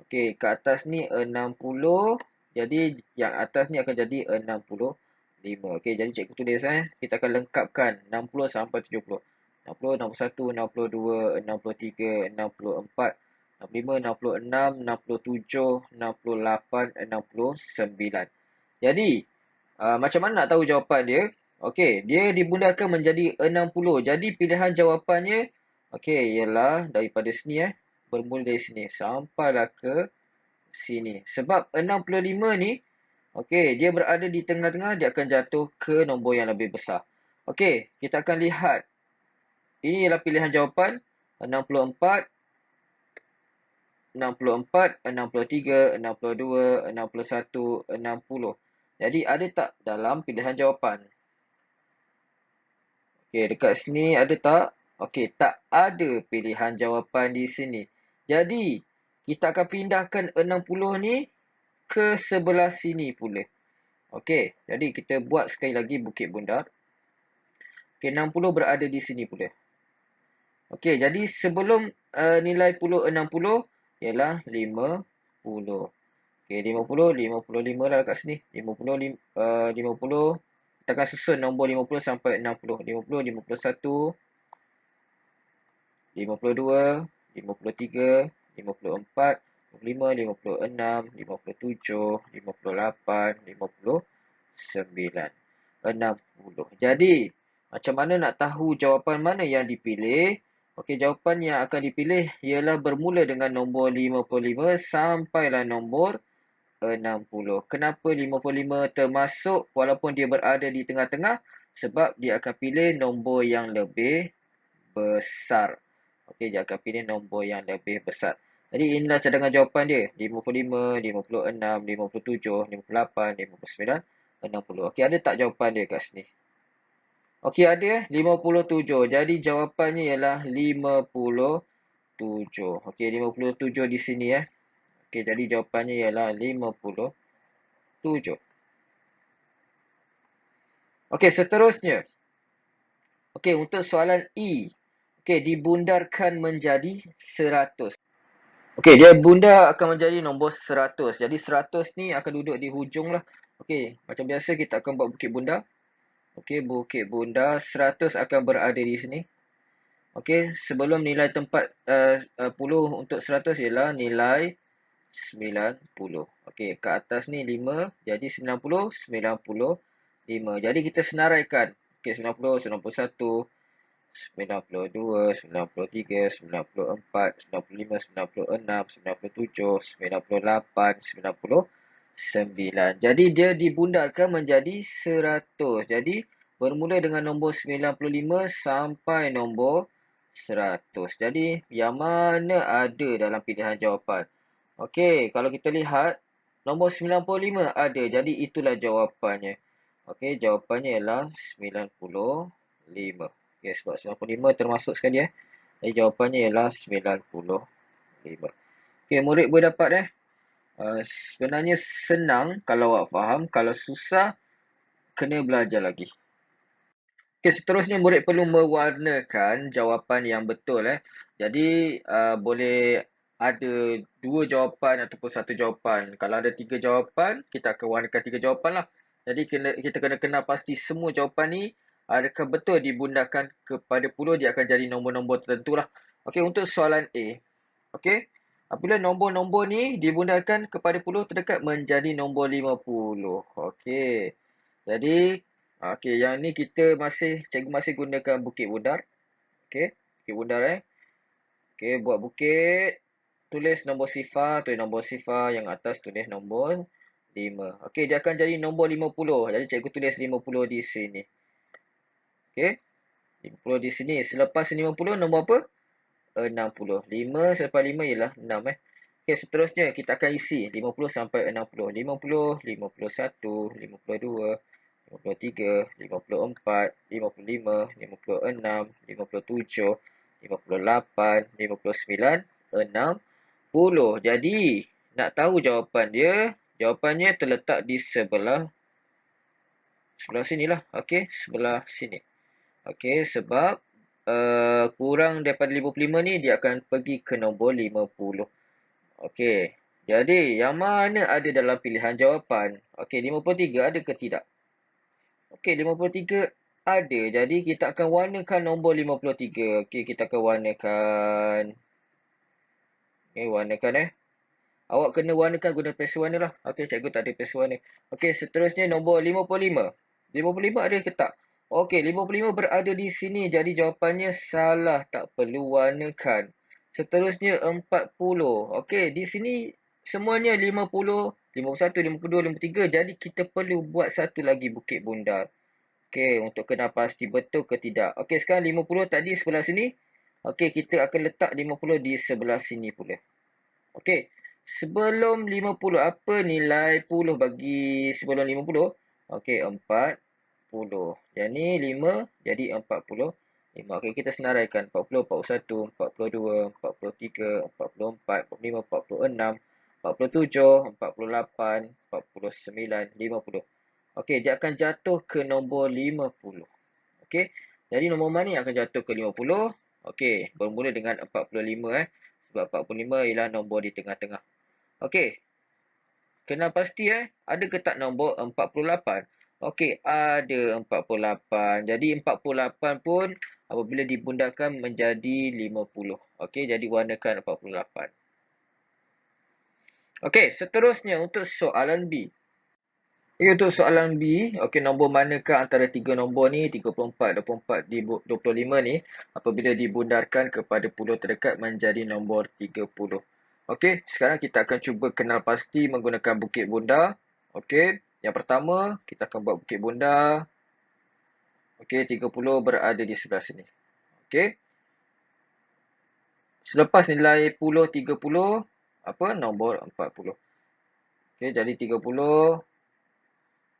Okey, ke atas ni 60. Jadi, yang atas ni akan jadi 65. Okey, jadi cikgu tulis Kita akan lengkapkan 60 sampai 70. 60, 61, 62, 63, 64, 65, 66, 67, 68, 69. Jadi, macam mana nak tahu jawapan dia? Okey, dia dibundarkan menjadi 60. Jadi, pilihan jawapannya, okey, ialah daripada sini bermula dari sini sampailah ke sini. Sebab 65 ni, okey, dia berada di tengah-tengah, dia akan jatuh ke nombor yang lebih besar. Okey, kita akan lihat. Ini ialah pilihan jawapan 64, 64, 63, 62, 61, 60. Jadi ada tak dalam pilihan jawapan? Okey, dekat sini ada tak? Okey, tak ada pilihan jawapan di sini. Jadi, kita akan pindahkan 60 ni ke sebelah sini pula. Okey, jadi kita buat sekali lagi bukit bundar. Okey, 60 berada di sini pula. Okey, jadi sebelum nilai puluh 60 ialah 50. Okey, 50, 55 lah kat sini. 50, 50. Kita akan susun nombor 50 sampai 60. 50, 51, 52, 53, 54, 55, 56, 57, 58, 59, 60. Jadi, macam mana nak tahu jawapan mana yang dipilih? Okey, jawapan yang akan dipilih ialah bermula dengan nombor 55 sampailah nombor 60. Kenapa 55 termasuk walaupun dia berada di tengah-tengah? Sebab dia akan pilih nombor yang lebih besar. Okey, dia akan pilih nombor yang lebih besar. Jadi inilah cadangan jawapan dia. 55, 56, 57, 58, 59, 60. Okey, ada tak jawapan dia kat sini? Okey, ada 57. Jadi jawapannya ialah 57. Okey, 57 di sini Okey, jadi jawapannya ialah 57. Okey, seterusnya. Okey, untuk soalan E. Okey, dibundarkan menjadi 100. Okey, dia bundar akan menjadi nombor 100. Jadi 100 ni akan duduk di hujung lah. Okey, macam biasa kita akan buat bukit bundar. Okey, bukit bundar 100 akan berada di sini. Okey, sebelum nilai tempat puluh untuk 100 ialah nilai 90. Okey, ke atas ni 5, jadi 90, 95. Jadi kita senaraikan. Okey, 90, 91, 92, 93, 94, 95, 96, 97, 98, 99. Jadi dia dibundarkan menjadi 100. Jadi bermula dengan nombor 95 sampai nombor 100. Jadi yang mana ada dalam pilihan jawapan? Okey, kalau kita lihat nombor 95 ada. Jadi itulah jawapannya. Okey, jawapannya ialah 95. Okey, sebab 95 termasuk sekali Jadi jawapannya ialah 95. Okey, murid boleh dapat sebenarnya senang kalau awak faham, kalau susah kena belajar lagi. Okey, seterusnya murid perlu mewarnakan jawapan yang betul Jadi boleh ada dua jawapan ataupun satu jawapan. Kalau ada tiga jawapan, kita akan warnakan tiga jawapan lah. Jadi kita kena kenal pasti semua jawapan ni adakah betul dibundarkan kepada puluh, dia akan jadi nombor-nombor tertentu lah. Okey, untuk soalan A. Okey, apabila nombor-nombor ni dibundarkan kepada puluh terdekat menjadi nombor 50. Okey, jadi okey, yang ni cikgu masih gunakan bukit bundar. Okey, bukit bundar Okey, buat bukit. Tulis nombor sifar, tulis nombor sifar. Yang atas tulis nombor 5. Okey, dia akan jadi nombor 50. Jadi cikgu tulis 50 di sini. Okey, 50 di sini. Selepas 50 nombor apa? 60. 5 selepas 5 ialah 6 Okey, seterusnya kita akan isi 50 sampai 60. 50, 51, 52, 53, 54, 55, 56, 57, 58, 59, 60. Jadi, nak tahu jawapan dia, jawapannya terletak di sebelah sinilah. Okey, sebelah sini. Okey, sebab kurang daripada 55 ni dia akan pergi ke nombor 50. Okey. Jadi, yang mana ada dalam pilihan jawapan? Okey, 53 ada ke tidak? Okey, 53 ada. Jadi, kita akan warnakan nombor 53. Okey, kita akan warnakan. Okey, warnakan Awak kena warnakan guna pensel warna lah. Okey, cikgu tak ada pensel warna. Okey, seterusnya nombor 55. 55 ada ke tak? Okey, 55 berada di sini. Jadi jawapannya salah. Tak perlu warnakan. Seterusnya 40. Okey, di sini semuanya 50, 51, 52, 53. Jadi kita perlu buat satu lagi bukit bundar. Okey, untuk kena pasti betul ke tidak. Okey, sekarang 50 tadi sebelah sini. Okey, kita akan letak 50 di sebelah sini pula. Okey, sebelum 50, apa nilai puluh bagi sebelum 50? Okey, 40. Yang ni 5, jadi 45. Okey, kita senaraikan. 40, 41, 42, 43, 44, 45, 46, 47, 48, 49, 50. Okey, dia akan jatuh ke nombor 50. Okey, jadi nombor mana yang akan jatuh ke 50? Okey, bermula dengan 45 sebab 45 ialah nombor di tengah-tengah. Okey, kena pasti ada ke tak nombor 48? Okey, ada 48. Jadi 48 pun apabila dibundarkan menjadi 50. Okey, jadi warnakan 48. Okey, seterusnya untuk soalan B. Untuk soalan B, okey, nombor manakah antara tiga nombor ni, 34, 24, 25 ni, apabila dibundarkan kepada puluh terdekat menjadi nombor 30. Okey, sekarang kita akan cuba kenal pasti menggunakan bukit bundar. Okey, yang pertama, kita akan buat bukit bundar. Okey, 30 berada di sebelah sini. Okey, selepas nilai puluh 30, apa? Nombor 40. Okey, jadi 30.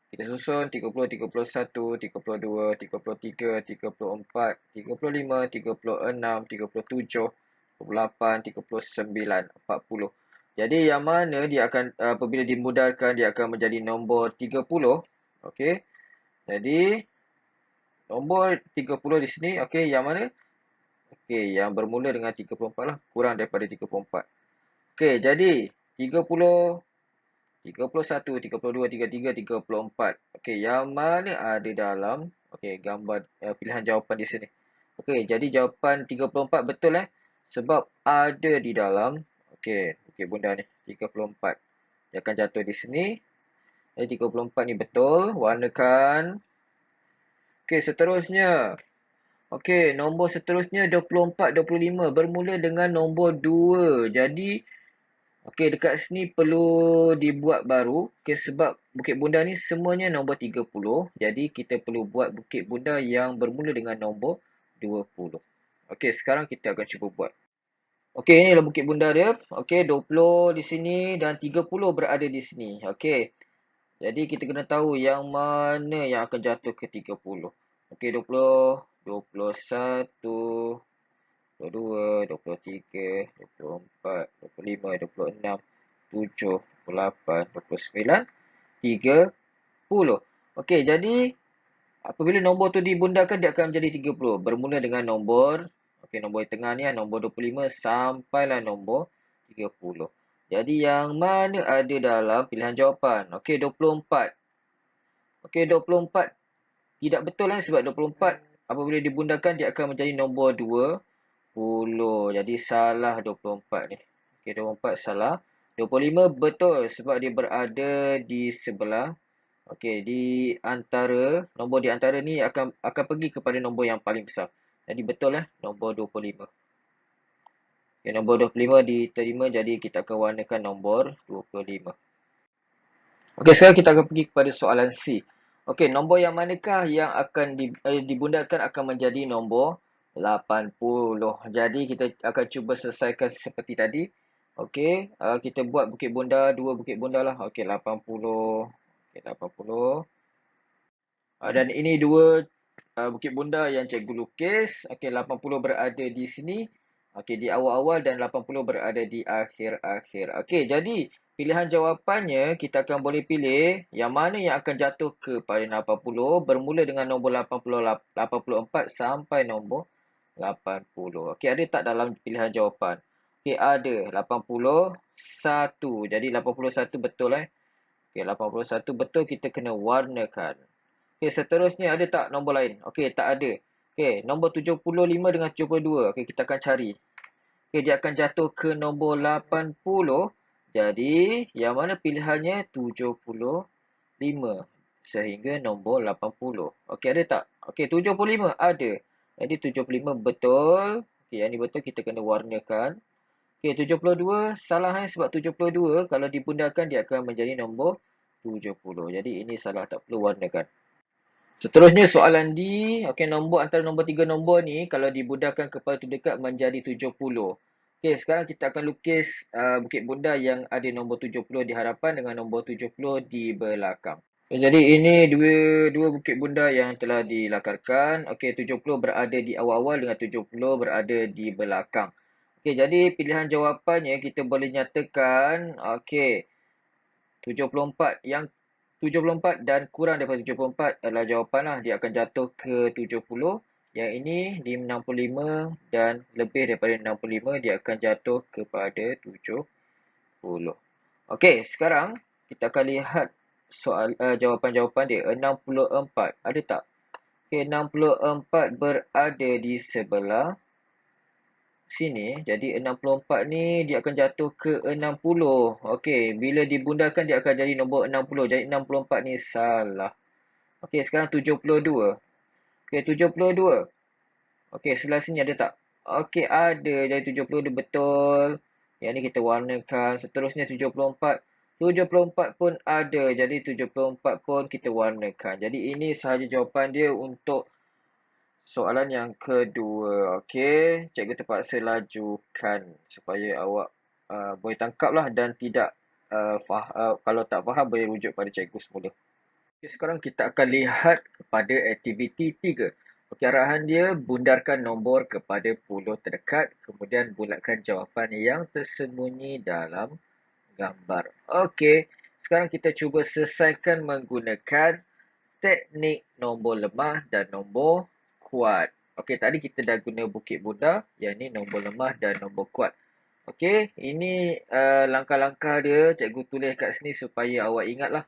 Kita susun 30, 31, 32, 33, 34, 35, 36, 37, 38, 39, 40. Jadi yang mana dia akan apabila dimudarkan dia akan menjadi nombor 30. Okey. Jadi nombor 30 di sini okey yang mana? Okey, yang bermula dengan 34 lah, kurang daripada 34. Okey, jadi 30 31, 32, 33, 34. Okey, yang mana ada dalam gambar pilihan jawapan di sini. Okey, jadi jawapan 34 betul sebab ada di dalam bukit bundar ni 34. Dia akan jatuh di sini. Jadi 34 ni betul, warnakan. Okey, seterusnya. Okey, nombor seterusnya 24, 25 bermula dengan nombor 2. Jadi okey, dekat sini perlu dibuat baru. Okey, sebab bukit bundar ni semuanya nombor 30. Jadi, kita perlu buat bukit bundar yang bermula dengan nombor 20. Okey, sekarang kita akan cuba buat. Okey, inilah bukit bundar dia. Okey, 20 di sini dan 30 berada di sini. Okey, jadi kita kena tahu yang mana yang akan jatuh ke 30. Okey, 20, 21, 22, 23, 24, 25, 26, 7, 28, 29, 30. Okey, jadi apabila nombor tu dibundarkan dia akan menjadi 30. Bermula dengan nombor nombor tengah ni nombor 25 sampailah nombor 30. Jadi yang mana ada dalam pilihan jawapan? Okey, 24. Okey, 24 tidak betul sebab 24 apabila dibundarkan dia akan menjadi nombor 20. Jadi salah 24 ni. Okey, 24 salah. 25 betul sebab dia berada di sebelah. Okey, di antara nombor di antara ni akan pergi kepada nombor yang paling besar. Jadi betul nombor 25. Okay, nombor 25 diterima, jadi kita akan warnakan nombor 25. Okey, sekarang kita akan pergi kepada soalan C. Okey, nombor yang manakah yang akan dibundakan akan menjadi nombor 80. Jadi kita akan cuba selesaikan seperti tadi. Okey, kita buat bukit bunda, 2 bukit bunda lah. Okey, 80. Okey, 80. Dan ini dua bukit bunda yang cikgu lukis. Okey, 80 berada di sini. Okey, di awal-awal, dan 80 berada di akhir-akhir. Okey, jadi pilihan jawapannya kita akan boleh pilih yang mana yang akan jatuh kepada 80 bermula dengan nombor 80, 84 sampai nombor 80. Okey, ada tak dalam pilihan jawapan? Okey, ada 81. Jadi 81 betul Okey, 81 betul, kita kena warnakan. Okey, seterusnya ada tak nombor lain? Okey, tak ada. Okey, nombor 75 dengan 72. Okey, kita akan cari. Okey, dia akan jatuh ke nombor 80. Jadi, yang mana pilihannya 75 sehingga nombor 80. Okey, ada tak? Okey, 75 ada. Jadi 75 betul. Okey, yang ni betul, kita kena warnakan. Okey, 72 salah sebab 72 kalau dibundakan dia akan menjadi nombor 70. Jadi ini salah, tak perlu warnakan. Seterusnya soalan D. Okey, nombor antara nombor 3 nombor ni kalau dibundakan kepada terdekat menjadi 70. Okey, sekarang kita akan lukis bukit bunda yang ada nombor 70 di hadapan dengan nombor 70 di belakang. Okay, jadi ini dua bukit bunda yang telah dilakarkan. Okey, 70 berada di awal-awal dengan 70 berada di belakang. Okey, jadi pilihan jawapannya kita boleh nyatakan okey, 74 yang 74 dan kurang daripada 74 adalah jawapan lah. Dia akan jatuh ke 70. Yang ini di 65 dan lebih daripada 65 dia akan jatuh kepada 70. Okey, sekarang kita akan lihat soal jawapan-jawapan dia. 64. Ada tak? Okey, 64 berada di sebelah sini. Jadi 64 ni dia akan jatuh ke 60. Okey, bila dibundakan dia akan jadi nombor 60. Jadi 64 ni salah. Okey, sekarang 72. Okey, 72. Okey, sebelah sini ada tak? Okey, ada. Jadi 72 betul. Yang ni kita warnakan. Seterusnya 74. 74 pun ada. Jadi 74 pun kita warnakan. Jadi ini sahaja jawapan dia untuk soalan yang kedua. Okey, cikgu terpaksa lajukan supaya awak boleh tangkaplah dan tidak kalau tak faham boleh rujuk pada cikgu semula. Okay, sekarang kita akan lihat kepada aktiviti 3. Okey, arahan dia bundarkan nombor kepada puluh terdekat, kemudian bulatkan jawapan yang tersembunyi dalam gambar. Okey, sekarang kita cuba selesaikan menggunakan teknik nombor lemah dan nombor kuat. Okey, tadi kita dah guna bukit bunda, yang ni nombor lemah dan nombor kuat. Okey, ini langkah-langkah dia cikgu tulis kat sini supaya awak ingatlah.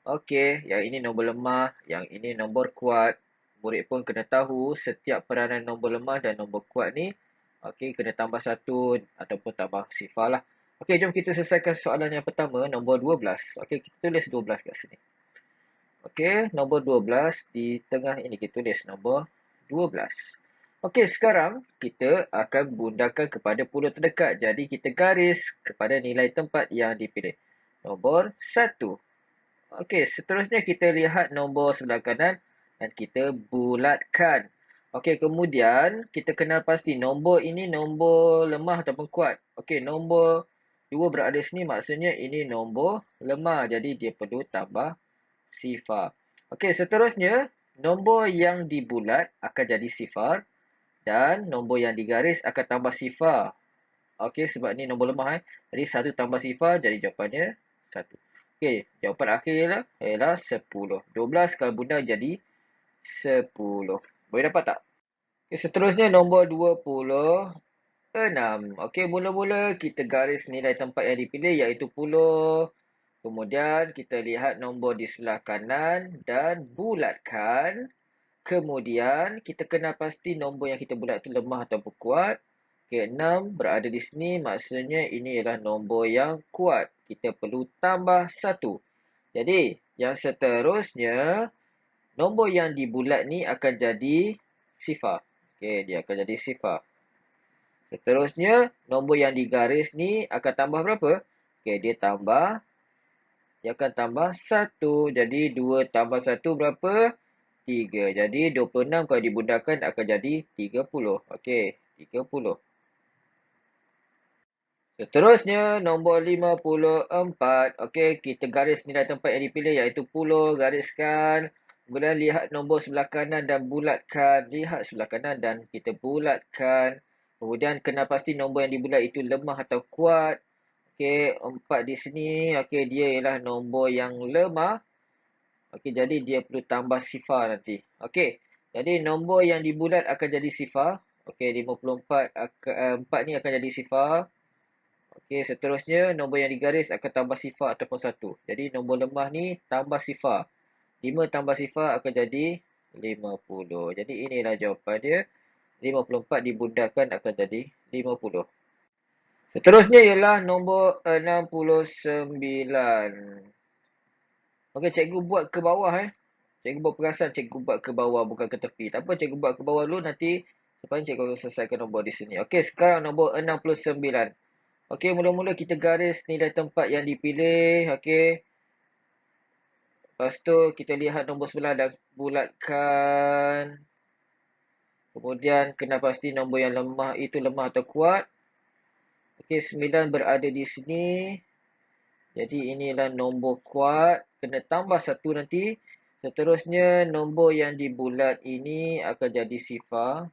Okey, yang ini nombor lemah, yang ini nombor kuat. Murid pun kena tahu setiap peranan nombor lemah dan nombor kuat ni, okey, kena tambah satu ataupun tambah sifar lah. Okey, jom kita selesaikan soalan yang pertama, nombor 12. Okey, kita tulis 12 kat sini. Okey, nombor 12 di tengah ini kita tulis nombor 12. Okey, sekarang kita akan bundakan kepada puluh terdekat. Jadi kita garis kepada nilai tempat yang dipilih. Nombor 1. Okey, seterusnya kita lihat nombor sebelah kanan dan kita bulatkan. Okey, kemudian kita kenal pasti nombor ini nombor lemah ataupun kuat. Okey, nombor 2 berada sini maksudnya ini nombor lemah. Jadi dia perlu tambah sifar. Okey, seterusnya nombor yang dibulat akan jadi sifar dan nombor yang digaris akan tambah sifar. Okey, sebab ni nombor lemah Jadi 1 tambah sifar jadi jawapannya 1. Okey, jawapan akhir ialah 10. 12 kalau bunda jadi 10. Boleh dapat tak? Okay, seterusnya nombor 26. Okey, mula-mula kita garis nilai tempat yang dipilih iaitu 10. Kemudian kita lihat nombor di sebelah kanan dan bulatkan. Kemudian kita kenal pasti nombor yang kita bulat itu lemah ataupun kuat. Okey, 6 berada di sini maksudnya ini ialah nombor yang kuat. Kita perlu tambah 1. Jadi, yang seterusnya nombor yang dibulat ni akan jadi sifar. Okey, dia akan jadi sifar. Seterusnya, nombor yang digaris ni akan tambah berapa? Okey, dia akan tambah 1. Jadi 2 tambah 1 berapa? 3. Jadi 26 kalau dibundahkan akan jadi 30. Okey, 30. Seterusnya, nombor 54. Okey, kita garis nilai tempat yang dipilih iaitu 10. Gariskan. Kemudian lihat nombor sebelah kanan dan bulatkan. Lihat sebelah kanan dan kita bulatkan. Kemudian kena pasti nombor yang dibulat itu lemah atau kuat. Okey, 4 di sini. Okey, dia ialah nombor yang lemah. Okey, jadi dia perlu tambah sifar nanti. Okey, jadi nombor yang dibulat akan jadi sifar. Okey, 54 4 ni akan jadi sifar. Okey, seterusnya nombor yang digaris akan tambah sifar ataupun 1. Jadi nombor lemah ni tambah sifar. 5 tambah sifar akan jadi 50. Jadi inilah jawapan dia. 54 dibundahkan akan jadi 50. Seterusnya ialah nombor 69. Okey, cikgu buat ke bawah Cikgu buat perasan cikgu buat ke bawah bukan ke tepi. Tak apa, cikgu buat ke bawah dulu, nanti lepas ni cikgu selesaikan nombor di sini. Okey, sekarang nombor 69. Okey, mula-mula kita garis nilai tempat yang dipilih. Okey. Lepas tu kita lihat nombor sebelah dan bulatkan. Kemudian kena pasti nombor yang lemah itu lemah atau kuat. Okey, 9 berada di sini. Jadi inilah nombor kuat. Kena tambah 1 nanti. Seterusnya nombor yang dibulat ini akan jadi sifar.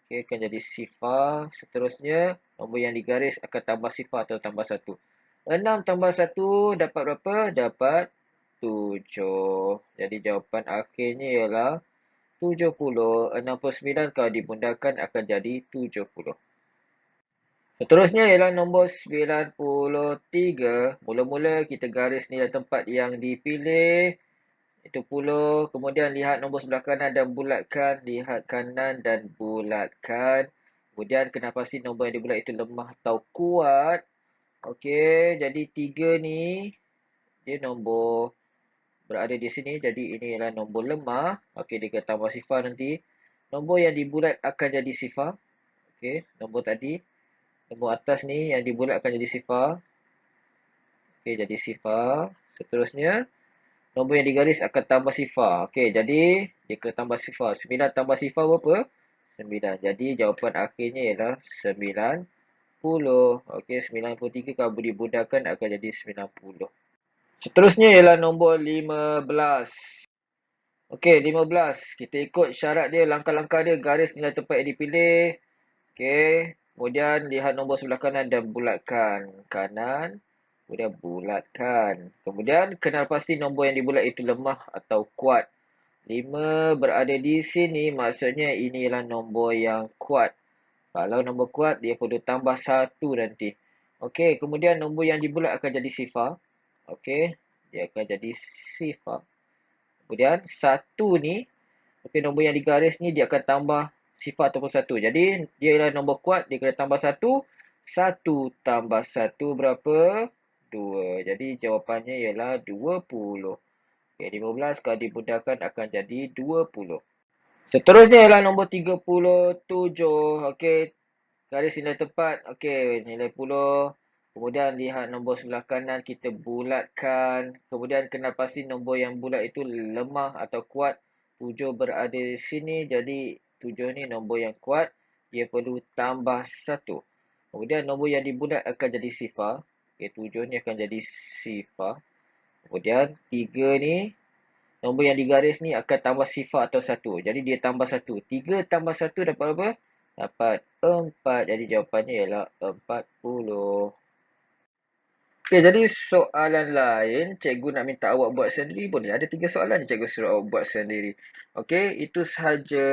Okey, akan jadi sifar. Seterusnya nombor yang digaris akan tambah sifar atau tambah 1. 6 tambah 1 dapat berapa? Dapat 7. Jadi jawapan akhirnya ialah 70. 69 kalau dibundahkan akan jadi 70. Seterusnya ialah nombor 93. Mula-mula kita garis nilai tempat yang dipilih. Itu 10. Kemudian lihat nombor sebelah kanan dan bulatkan. Lihat kanan dan bulatkan. Kemudian kena pasti nombor yang dibulat itu lemah atau kuat. Okey, jadi 3 ni dia nombor berada di sini. Jadi ini ialah nombor lemah. Okey, dia akan tambah sifar nanti. Nombor yang dibulat akan jadi sifar. Okey, nombor tadi. Nombor atas ni yang dibulat akan jadi sifar. Okey, jadi sifar. Seterusnya, nombor yang digaris akan tambah sifar. Okey, jadi dia kena tambah sifar. 9 tambah sifar berapa? 9. Jadi jawapan akhirnya ialah 90. Okey, 93 kalau dibundahkan akan jadi 90. Seterusnya ialah nombor 15. Okey, 15. Kita ikut syarat dia, langkah-langkah dia, garis nilai tempat yang dipilih. Okey, kemudian lihat nombor sebelah kanan dan bulatkan. Kanan, kemudian bulatkan. Kemudian kenal pasti nombor yang dibulat itu lemah atau kuat. 5 berada di sini, maksudnya ini ialah nombor yang kuat. Kalau nombor kuat, dia perlu tambah 1 nanti. Okey, kemudian nombor yang dibulat akan jadi sifar. Okey, dia akan jadi sifar. Kemudian 1 ni, okey, nombor yang digaris ni dia akan tambah sifar ataupun 1. Jadi, dia ialah nombor kuat, dia kena tambah 1. 1 tambah 1 berapa? 2. Jadi, jawapannya ialah 20. Okey, 15 kalau dibundahkan akan jadi 20. Seterusnya ialah nombor 37. Okey, garis nilai tempat. Okey, nilai puluh. Kemudian lihat nombor sebelah kanan, kita bulatkan. Kemudian kenal pasti nombor yang bulat itu lemah atau kuat. 7 berada di sini. Jadi 7 ni nombor yang kuat. Dia perlu tambah 1. Kemudian nombor yang dibulat akan jadi sifar. Okey, 7 ni akan jadi sifar. Kemudian 3 ni, nombor yang digaris ni akan tambah sifar atau 1. Jadi dia tambah 1. 3 tambah 1 dapat apa? Dapat 4. Jadi jawapannya ialah 40. Okey, jadi soalan lain, cikgu nak minta awak buat sendiri boleh? Ada 3 soalan je cikgu suruh awak buat sendiri. Okey, itu sahaja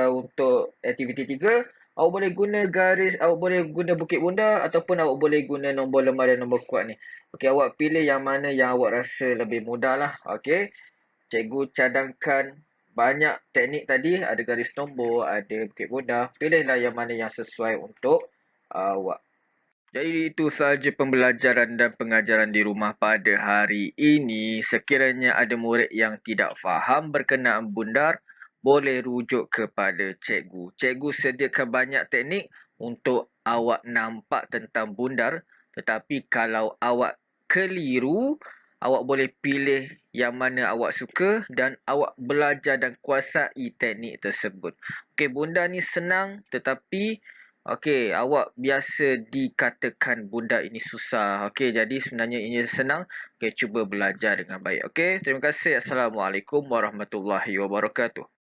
untuk aktiviti 3. Awak boleh guna garis, awak boleh guna bukit bunda ataupun awak boleh guna nombor lemah dan nombor kuat ni. Okey, awak pilih yang mana yang awak rasa lebih mudah lah. Okey, cikgu cadangkan banyak teknik tadi, ada garis nombor, ada bukit bunda. Pilihlah yang mana yang sesuai untuk awak. Jadi itu sahaja pembelajaran dan pengajaran di rumah pada hari ini. Sekiranya ada murid yang tidak faham berkenaan bundar, boleh rujuk kepada cikgu. Cikgu sediakan banyak teknik untuk awak nampak tentang bundar, tetapi kalau awak keliru, awak boleh pilih yang mana awak suka dan awak belajar dan kuasai teknik tersebut. Okey, bundar ni senang tetapi awak biasa dikatakan bundar ini susah. Okey, jadi sebenarnya ini senang. Okey, cuba belajar dengan baik. Okey, terima kasih. Assalamualaikum warahmatullahi wabarakatuh.